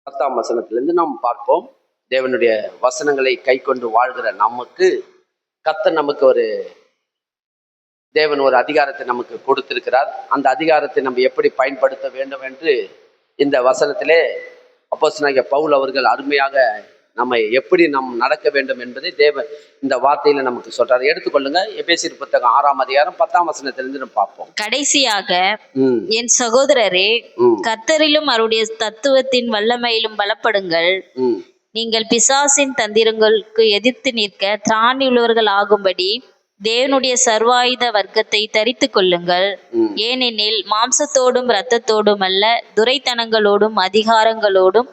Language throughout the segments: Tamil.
10ஆம் வசனத்திலிருந்து நாம் பார்ப்போம். தேவனுடைய வசனங்களை கை கொண்டு வாழ்கிற நமக்கு கர்த்தர் நமக்கு தேவன் ஒரு அதிகாரத்தை நமக்கு கொடுத்திருக்கிறார். அந்த அதிகாரத்தை நம்ம எப்படி பயன்படுத்த வேண்டும் என்று இந்த வசனத்திலே அப்போஸ்தலனாகிய பவுல் அவர்கள் அருமையாக நம்ம எப்படி நாம் நடக்க வேண்டும் என்பதை தேவன் இந்த வார்த்தையில நமக்கு சொல்றாரு. எடுத்துக்கொள்ளுங்க. எபேசியர் புத்தகம் 6ஆம் அதிகாரம் 10ஆம் வசனத்திலிருந்து நம்ம பார்ப்போம். கடைசியாக என் சகோதரரே, கர்த்தரிலும் அவருடைய தத்துவத்தின் வல்லமையிலும் பலப்படுங்கள். நீங்கள் பிசாசின் தந்திரங்களுக்கு எதிர்த்து நிற்க திராணியுள்ளவர்கள் ஆகும்படி தேவனுடைய சர்வாயுத வர்க்கத்தை தரித்து கொள்ளுங்கள். ஏனெனில் மாம்சத்தோடும் இரத்தத்தோடும் அல்ல, துரைத்தனங்களோடும் அதிகாரங்களோடும்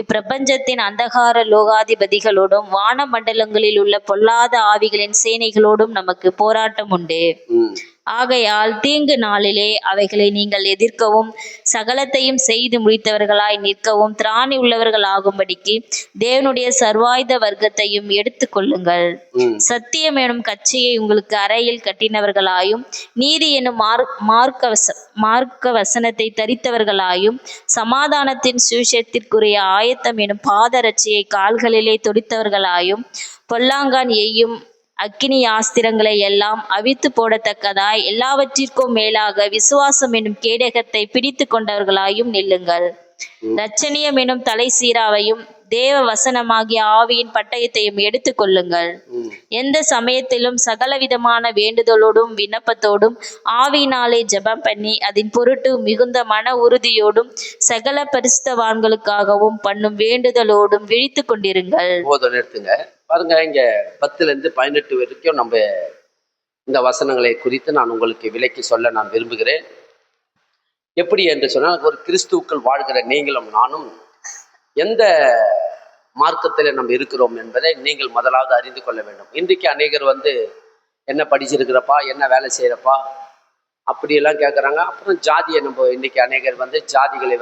இப்பிரபஞ்சத்தின் அந்தகார லோகாதிபதிகளோடும் வான மண்டலங்களில் உள்ள பொல்லாத ஆவிகளின் சேனைகளோடும் நமக்கு போராட்டம் உண்டு. ஆகையால் தீங்கு நாளிலே அவைகளை நீங்கள் எதிர்க்கவும் சகலத்தையும் செய்து முடித்தவர்களாய் நிற்கவும் திராணி உள்ளவர்கள் ஆகும்படிக்கு தேவனுடைய சர்வாயுத வர்க்கத்தையும் எடுத்து கொள்ளுங்கள். சத்தியம் எனும் கச்சையை உங்களுக்கு அறையில் கட்டினவர்களாயும் நீதி எனும் மார்க்க வசனத்தை தரித்தவர்களாயும் சமாதானத்தின் சுவிசேஷத்திற்குரிய ஆயத்தம் எனும் பாதரட்சியை கால்களிலே தொடித்தவர்களாயும் பொல்லாங்கான் எய்யும் அக்கினி ஆஸ்திரங்களை எல்லாம் அவித்து போடத்தக்கதாய் எல்லாவற்றிற்கும் மேலாக விசுவாசம் என்னும் கேடகத்தை பிடித்து கொண்டவர்களாயும் நில்லுங்கள். இரட்சணியம் எனும் தலை சீராவையும் தேவ வசனமாகிய ஆவியின் பட்டயத்தையும் எடுத்து கொள்ளுங்கள். எந்த சமயத்திலும் சகலவிதமான வேண்டுதலோடும் விண்ணப்பத்தோடும் ஆவியினாலே ஜெபம் பண்ணி அதன் பொருட்டு மிகுந்த மன உறுதியோடும் சகல பரிசுத்தவான்களுக்காகவும் பண்ணும் வேண்டுதலோடும் விழித்து கொண்டிருங்கள். பாருங்க, இங்க 10லிருந்து 18 வரைக்கும் நம்ம இந்த வசனங்களை குறித்து நான் உங்களுக்கு விளக்கி சொல்ல நான் விரும்புகிறேன். எப்படி என்று சொன்னால், ஒரு கிறிஸ்துவுக்குள் வாழ்கிற நீங்களும் நானும் எந்த மார்க்கத்தில் நம்ம இருக்கிறோம் என்பதை நீங்கள் முதலாவது அறிந்து கொள்ள வேண்டும். இன்றைக்கு அநேகர் என்ன படிச்சிருக்கிறப்பா, என்ன வேலை செய்கிறப்பா அப்படியெல்லாம் கேட்குறாங்க. அப்புறம் ஜாதியை நம்ம இன்றைக்கி அநேகர் ஜாதிகளை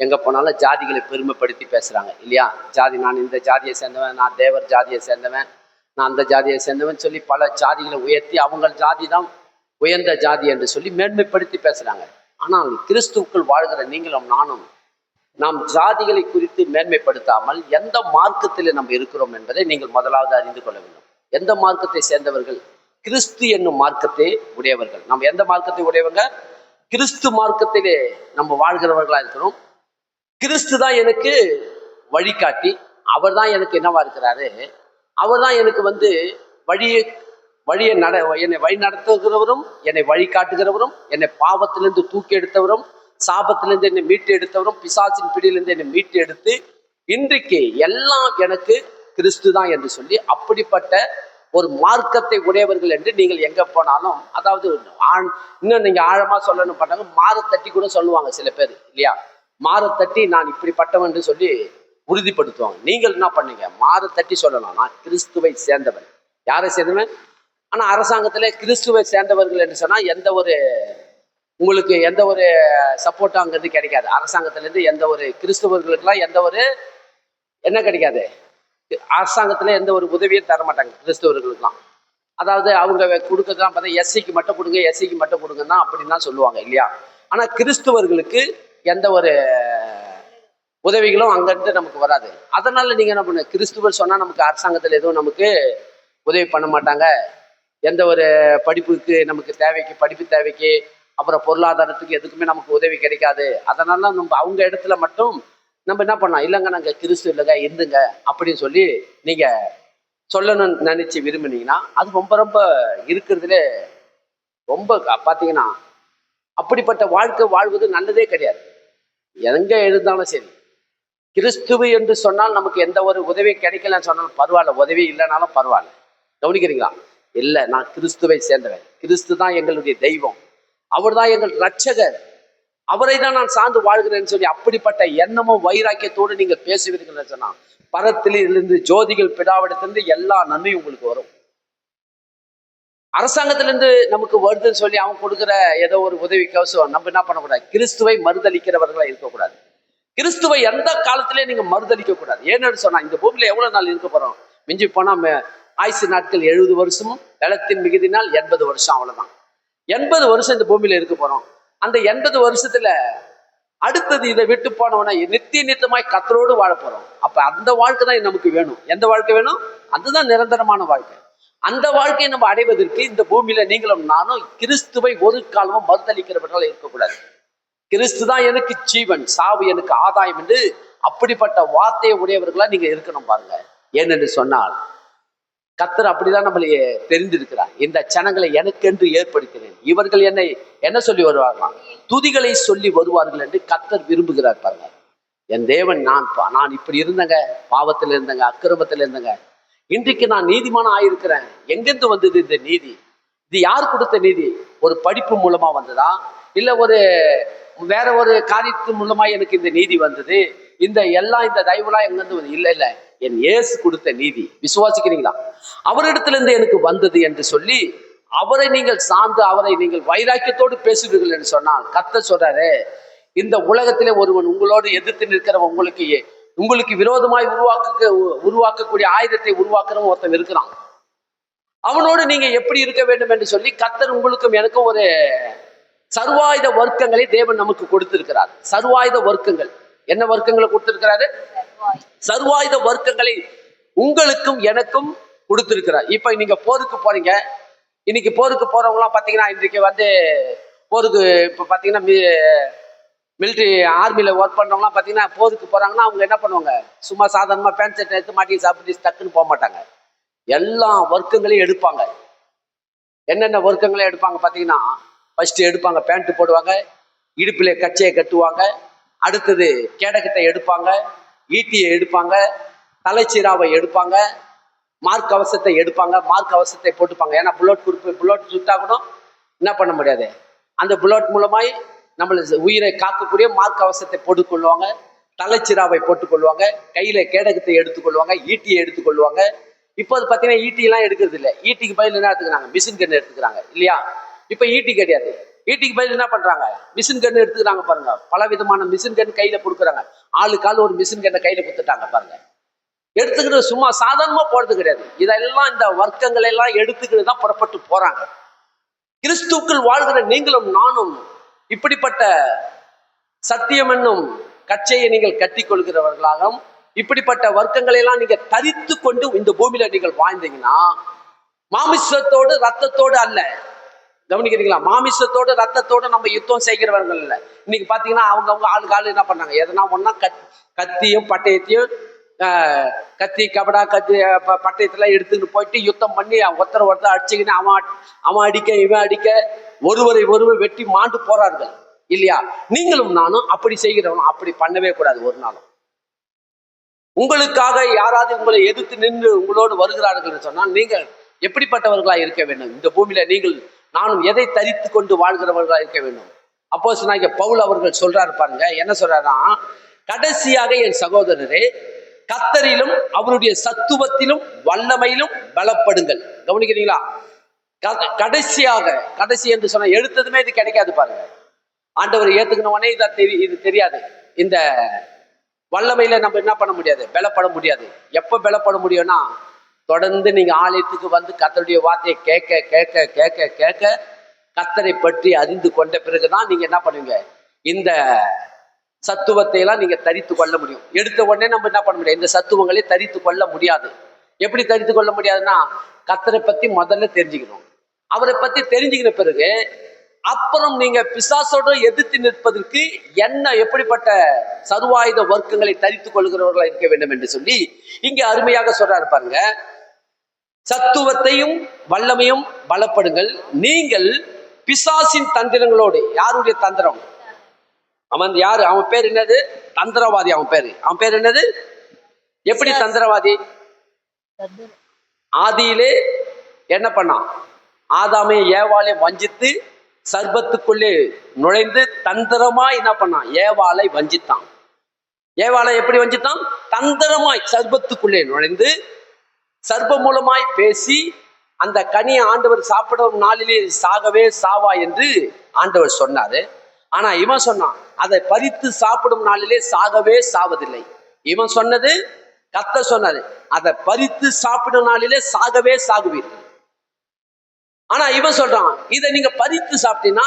எங்கே போனாலும் ஜாதிகளை பெருமைப்படுத்தி பேசுகிறாங்க இல்லையா? ஜாதி, நான் இந்த ஜாதியை சேர்ந்தவன், நான் தேவர் ஜாதியை சேர்ந்தவன், நான் அந்த ஜாதியை சேர்ந்தவன் சொல்லி பல ஜாதிகளை உயர்த்தி அவங்க ஜாதி தான் உயர்ந்த ஜாதி என்று சொல்லி மேன்மைப்படுத்தி பேசுகிறாங்க. ஆனால் கிறிஸ்துவுக்குள் வாழ்கிற நீங்களும் நானும் நாம் ஜாதிகளை குறித்து மேன்மைப்படுத்தாமல் எந்த மார்க்கத்தில் நம்ம இருக்கிறோம் என்பதை நீங்கள் முதலாவது அறிந்து கொள்ள வேண்டும். எந்த மார்க்கத்தை சேர்ந்தவர்கள்? கிறிஸ்து என்னும் மார்க்கத்தை உடையவர்கள். நம்ம எந்த மார்க்கத்தை உடையவங்க? கிறிஸ்து மார்க்கத்திலே நம்ம வாழ்கிறவர்களாக இருக்கிறோம். கிறிஸ்து தான் எனக்கு வழிகாட்டி, அவர் தான் எனக்கு என்னவா இருக்கிறாரு, அவர் தான் எனக்கு வழியை என்னை வழி நடத்துகிறவரும், என்னை வழிகாட்டுகிறவரும், என்னை பாவத்திலிருந்து தூக்கி எடுத்தவரும், சாபத்திலிருந்து என்னை மீட்டு எடுத்தவரும், பிசாசின் பிடியிலிருந்து என்னை மீட்டு எடுத்து இன்றைக்கு எல்லாம் எனக்கு கிறிஸ்து தான் என்று சொல்லி அப்படிப்பட்ட ஒரு மார்க்கத்தை உடையவர்கள் என்று நீங்கள் எங்க போனாலும், அதாவது இன்னும் நீங்க ஆழமா சொல்லணும் பண்ணாங்க, மாற தட்டி கூட சொல்லுவாங்க சில பேர் இல்லையா? மாற தட்டி நான் இப்படிப்பட்டவன் என்று சொல்லி உறுதிப்படுத்துவாங்க. நீங்கள் என்ன பண்ணீங்க? மாற தட்டி சொல்லலாம், நான் கிறிஸ்துவை சேர்ந்தவன். யாரை சேர்ந்தவன்? ஆனா அரசாங்கத்துல கிறிஸ்துவை சேர்ந்தவர்கள் என்று சொன்னா உங்களுக்கு எந்த ஒரு சப்போர்ட்டும் அங்கிருந்து கிடைக்காது. அரசாங்கத்துல இருந்து எந்த ஒரு கிறிஸ்துவர்களுக்கெல்லாம் எந்த ஒரு என்ன கிடைக்காது. அரசாங்கத்துல எந்த ஒரு உதவியும் தர மாட்டாங்க கிறிஸ்தவர்களுக்கெல்லாம். அதாவது அவங்க கொடுக்கறதுலாம் பார்த்தா எஸ்சிக்கு மட்டும் கொடுங்க, எஸ்சிக்கு மட்டும் கொடுங்கன்னா அப்படின்னு தான் சொல்லுவாங்க இல்லையா? ஆனா கிறிஸ்தவர்களுக்கு எந்த ஒரு உதவிகளும் அங்கிருந்து நமக்கு வராது. அதனால நீங்க என்ன பண்ண, கிறிஸ்துவர் சொன்னா நமக்கு அரசாங்கத்துல எதுவும் நமக்கு உதவி பண்ண மாட்டாங்க. எந்த ஒரு படிப்புக்கு நமக்கு தேவைக்கு, படிப்பு தேவைக்கு, அப்புறம் பொருளாதாரத்துக்கு எதுக்குமே நமக்கு உதவி கிடைக்காது. அதனால நம்ம அவங்க இடத்துல மட்டும் நம்ம என்ன பண்ணலாம், இல்லைங்க நாங்கள் கிறிஸ்து இல்லைங்க இருந்துங்க அப்படின்னு சொல்லி நீங்க சொல்லணும்னு நினைச்சு விரும்பினீங்கன்னா அது ரொம்ப ரொம்ப இருக்கிறதுல ரொம்ப பார்த்தீங்கன்னா அப்படிப்பட்ட வாழ்க்கை வாழ்வது நல்லதே கிடையாது. எங்க இருந்தாலும் சரி, கிறிஸ்துவ என்று சொன்னால் நமக்கு எந்த ஒரு உதவி கிடைக்கலன்னு சொன்னாலும் பரவாயில்ல, உதவி இல்லைனாலும் பரவாயில்ல. கவனிக்கிறீங்களா? இல்லை, நான் கிறிஸ்துவை சேர்ந்தவன், கிறிஸ்து தான் எங்களுடைய தெய்வம், அவர் தான் எங்கள் ரட்சகர், அவரை தான் நான் சார்ந்து வாழ்கிறேன்னு சொல்லி அப்படிப்பட்ட எண்ணமும் வைராக்கியத்தோடு நீங்கள் பேசுவீர்கள் சொன்னா பரத்திலிருந்து ஜோதிகள் பிதாவிடத்திலிருந்து எல்லா நன்மையும் உங்களுக்கு வரும். அரசாங்கத்திலிருந்து நமக்கு வருதுன்னு சொல்லி அவன் கொடுக்குற ஏதோ ஒரு உதவி கவசம் நம்ம என்ன பண்ணக்கூடாது, கிறிஸ்துவை மறுதளிக்கிறவர்களா இருக்கக்கூடாது. கிறிஸ்துவை எந்த காலத்திலேயே நீங்க மறுதளிக்க கூடாது. ஏன்னு சொன்னா இந்த பூமியில எவ்வளவு நாள் இருக்க போறோம்? மிஞ்சி போனா ஆயுசு நாட்கள் 70 வருஷமும், வெள்ளத்தின் மிகுதினால் 80 வருஷம், அவ்வளவுதான். 80 வருஷம் இந்த பூமியில இருக்க போறோம். அந்த 80 வருஷத்துல அடுத்தது இதை விட்டு போனவன நித்திய நித்தமாய் கத்தரோடு வாழ போறோம். அப்ப அந்த வாழ்க்கை தான் நமக்கு வேணும். எந்த வாழ்க்கை வேணும்? அதுதான் நிரந்தரமான வாழ்க்கை. அந்த வாழ்க்கையை நம்ம அடைவதற்கு இந்த பூமியில நீங்களும் நானும் கிறிஸ்துவை ஒரு காலமும் மறுதளிக்கிறவர்களால் இருக்கக்கூடாது. கிறிஸ்து தான் எனக்கு ஜீவன், சாவு எனக்கு ஆதாயம் என்று அப்படிப்பட்ட வார்த்தையை உடையவர்களா நீங்க இருக்கணும் பாருங்க. ஏனென்று சொன்னால் கர்த்தர் அப்படிதான் நம்மளை தெரிந்திருக்கிறார். இந்த ஜனங்களை எனக்கென்று ஏற்படுத்தினேன், இவர்கள் என்னை என்ன சொல்லி வருவார்களாம்? துதிகளை சொல்லி வருவார்கள் என்று கர்த்தர் விரும்புகிறார் பாருங்க. என் தேவன் நான் இப்படி இருந்தேங்க, பாவத்தில் இருந்தேங்க, அக்கிரமத்தில் இருந்தேங்க, இன்றைக்கு நான் நீதிமானம் ஆயிருக்கிறேன். எங்கிருந்து வந்தது இந்த நீதி? இது யார் கொடுத்த நீதி? ஒரு படிப்பு மூலமா வந்ததா, இல்ல வேற ஒரு காரியத்தின் மூலமா எனக்கு இந்த நீதி வந்தது? இந்த தயவுலாம் எங்கிருந்து வந்து? இல்ல, என் இயேசு கொடுத்த நீதி. விசுவாசிக்கிறீங்களா? அவரிடத்திலிருந்து எனக்கு வந்தது என்று சொல்லி அவரை நீங்கள் சார்ந்து அவரை நீங்கள் வைராக்கியத்தோடு பேசுவீர்கள் என்று சொன்னால் கர்த்தர் சொல்றாரு, இந்த உலகத்திலே ஒருவன் உங்களோடு எதிர்த்து நிற்கிறவன், உங்களுக்கு விரோதமாய் உருவாக்கக்கூடிய ஆயுதத்தை உருவாக்குறவன் ஒருத்தன் இருக்கிறான். அவனோடு நீங்க எப்படி இருக்க வேண்டும் என்று சொல்லி கர்த்தர் உங்களுக்கும் எனக்கும் ஒரு சர்வாயுத வர்க்கங்களை தேவன் நமக்கு கொடுத்திருக்கிறார். சர்வாயுத வர்க்கங்கள். என்ன வர்க்கங்களை கொடுத்திருக்கிறாரு? சர்வாயுத வர்க்கங்களை உங்களுக்கும் எனக்கும் கொடுத்திருக்கிறார். இப்ப நீங்க போருக்கு போறீங்க. இன்னைக்கு போருக்கு போறவங்க எல்லாம் பாத்தீங்கன்னா, இன்றைக்கு போருக்கு இப்ப பாத்தீங்கன்னா மிலிட்ரி ஆர்மியில ஒர்க் பண்றவங்கலாம் பாத்தீங்கன்னா, போருக்கு போறாங்கன்னா அவங்க என்ன பண்ணுவாங்க? சும்மா சாதாரணமா பேண்ட் ஷர்ட் எடுத்து மாட்டி சாப்பிட்டு டக்குன்னு போக மாட்டாங்க. எல்லா வர்க்கங்களையும் எடுப்பாங்க. என்னென்ன வர்க்கங்களையும் எடுப்பாங்க பாத்தீங்கன்னா, ஃபர்ஸ்ட் எடுப்பாங்க, பேண்ட் போடுவாங்க, இடுப்பில கச்சையை கட்டுவாங்க, அடுத்தது கேடகத்தை எடுப்பாங்க, ஈட்டியை எடுப்பாங்க, தலைச்சீராவை எடுப்பாங்க, மார்க் கவசத்தை எடுப்பாங்க, மார்க் கவசத்தை போட்டுப்பாங்க. ஏன்னா புல்லட் சுட்டா கூட என்ன பண்ண முடியாது, அந்த புல்லட் மூலமாய் நம்மள உயிரை காக்கக்கூடிய மார்க் கவசத்தை போட்டுக்கொள்வாங்க, தலைச்சிராவை போட்டுக்கொள்வாங்க, கையில கேடகத்தை எடுத்துக்கொள்வாங்க, ஈட்டியை எடுத்துக்கொள்வாங்க. இப்போ அது பார்த்தீங்கன்னா ஈட்டியெல்லாம் எடுக்கிறது இல்லை. ஈட்டிக்கு பதில் என்ன எடுத்துக்கிறாங்க? மிஷின் கன்று எடுத்துக்கிறாங்க இல்லையா? இப்போ ஈட்டி கிடையாது. ஈட்டிக்கு பதில் என்ன பண்றாங்க? மிஷின் கன்று எடுத்துக்கிறாங்க பாருங்க. பல விதமான மிஷின் கன்று கையில கொடுக்குறாங்க. ஆளுக்கால் ஒரு மிஷின் கன்னை கையில கொடுத்துட்டாங்க பாருங்க. எடுத்துக்கிட்டு சும்மா சாதாரணமா போறது கிடையாது. இதெல்லாம் இந்த வர்க்கங்களை எல்லாம் எடுத்துக்கிட்டு தான் புறப்பட்டு போறாங்க. கிறிஸ்துக்குள் வாழ்கிற நீங்களும் நானும் இப்படிப்பட்ட சத்தியம் என்னும் கச்சையை நீங்கள் கட்டி கொள்கிறவர்களாகவும் இப்படிப்பட்ட வர்க்கங்களை எல்லாம் நீங்க தரித்து கொண்டு இந்த பூமியில நீங்கள் வாழ்ந்தீங்கன்னா, மாமிசத்தோடு ரத்தத்தோடு அல்ல. கவனிக்கிறீங்களா? மாமிசத்தோடு ரத்தத்தோடு நம்ம யுத்தம் செய்கிறவர்கள் இல்லை. இன்னைக்கு பாத்தீங்கன்னா அவங்க ஆளு என்ன பண்ணாங்க? எதனா ஒன்னா கத்தியும் பட்டயத்தையும் கத்தி கபடா கத்தி பட்டயத்தெல்லாம் எடுத்துக்கிட்டு போயிட்டு யுத்தம் பண்ணி ஒருத்தர் அடிச்சுக்கின்னு அவன் அடிக்க இவன் அடிக்க ஒருவர் வெட்டி மாண்டு போறார்கள் இல்லையா? நீங்களும் நானும் அப்படி செய்கிறவனும் அப்படி பண்ணவே கூடாது ஒரு நாளும். உங்களுக்காக யாராவது உங்களை எதிர்த்து நின்று உங்களோடு வருகிறார்கள் சொன்னால் நீங்கள் எப்படிப்பட்டவர்களா இருக்க வேண்டும்? இந்த பூமியில நீங்கள் நானும் எதை தரித்து கொண்டு வாழ்கிறவர்களா இருக்க வேண்டும்? அப்போஸ்தலனாகிய பவுல் அவர்கள் சொல்றாரு பாருங்க. என்ன சொல்றாருன்னா, கடைசியாக என் சகோதரரே, கர்த்தரிலும் அவருடைய சத்துவத்திலும் வல்லமையிலும் பலப்படுங்கள். கவனிக்கிறீங்களா? கடைசி என்று சொன்ன எடுத்ததுமே இது கிடைக்காது பாருங்க. ஆண்டவர் ஏத்துக்கணும்னே இது தெரியாது. இந்த வல்லமையில நம்ம என்ன பண்ண முடியாது? பலப்பட முடியாது. எப்ப பலப்பட முடியும்னா, தொடர்ந்து நீங்க ஆலயத்துக்கு வந்து கர்த்தருடைய வார்த்தையை கேட்க கேட்க கேட்க கேட்க கர்த்தரை பற்றி அறிந்து கொண்ட பிறகுதான் நீங்க என்ன பண்ணுவீங்க? இந்த சத்துவத்தை எல்லாம் நீங்க தரித்து கொள்ள முடியும். எடுத்த உடனே நம்ம என்ன பண்ண முடியாது? இந்த சத்துவங்களை தரித்து கொள்ள முடியாது. எப்படி தரித்து கொள்ள முடியாதுன்னா, கர்த்தரை பத்தி முதல்ல தெரிஞ்சுக்கணும். அவரை பத்தி தெரிஞ்சுக்கிற பிறகு அப்புறம் நீங்க பிசாசோடு எதிர்த்து நிற்பதற்கு எப்படிப்பட்ட சர்வாயுத வர்க்கங்களை தரித்து கொள்கிறவர்களா இருக்க வேண்டும் என்று சொல்லி இங்க அருமையாக சொல்றாரு பாருங்க. சத்துவத்தையும் வல்லமையும் பலப்படுங்கள், நீங்கள் பிசாசின் தந்திரங்களோடு. யாருடைய தந்திரம்? அவன் யாரு? அவன் பேர் என்னது? தந்திரவாதி. அவன் பேர் என்னது? எப்படி தந்திரவாதி? ஆதியிலே என்ன பண்ணான்? ஆதாமை ஏவாளை வஞ்சித்து சர்பத்துக்குள்ளே நுழைந்து தந்திரமாய் என்ன பண்ணான்? ஏவாளை வஞ்சித்தான். ஏவாளை எப்படி வஞ்சித்தான்? தந்திரமாய் சர்பத்துக்குள்ளே நுழைந்து சர்ப்பம் மூலமாய் பேசி அந்த கனியை ஆண்டவர் சாப்பிடும் நாளிலே சாகவே சாவா என்று ஆண்டவர் சொன்னாரு. ஆனா இவன் சொன்னான், அதை பறித்து சாப்பிடும் நாளிலே சாகவே சாவதில்லை. இவன் சொன்னது, கர்த்தர் சொன்னாரு, அதை பறித்து சாப்பிடும் நாளிலே சாகவே சாகுவீர்கள். ஆனா இவன் சொல்றான், இதை நீங்க பறித்து சாப்பிட்டீங்கன்னா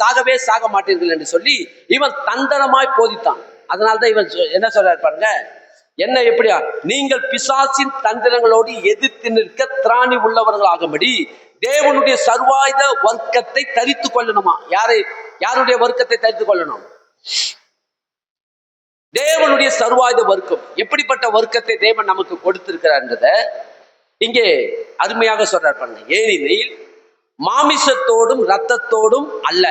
சாகவே சாக மாட்டீர்கள் என்று சொல்லி இவன் தந்திரமாய் போதித்தான். அதனால்தான் இவன் என்ன சொல்றாரு பாருங்க, என்ன எப்படியா, நீங்கள் பிசாசின் தந்திரங்களோடு எதிர்த்து நிற்க திராணி உள்ளவர்களாகும்படி தேவனுடைய சர்வாயுத வர்க்கத்தை தரித்து கொள்ளணுமா. யாருடைய வர்க்கத்தை தரித்து கொள்ளணும்? தேவனுடைய சர்வாயுத வர்க்கம். எப்படிப்பட்ட வர்க்கத்தை தேவன் நமக்கு கொடுத்திருக்கிறார்ன்றத இங்கே அருமையாக சொல்றார் பாருங்க. ஏனெனில் மாமிசத்தோடும் ரத்தத்தோடும் அல்ல.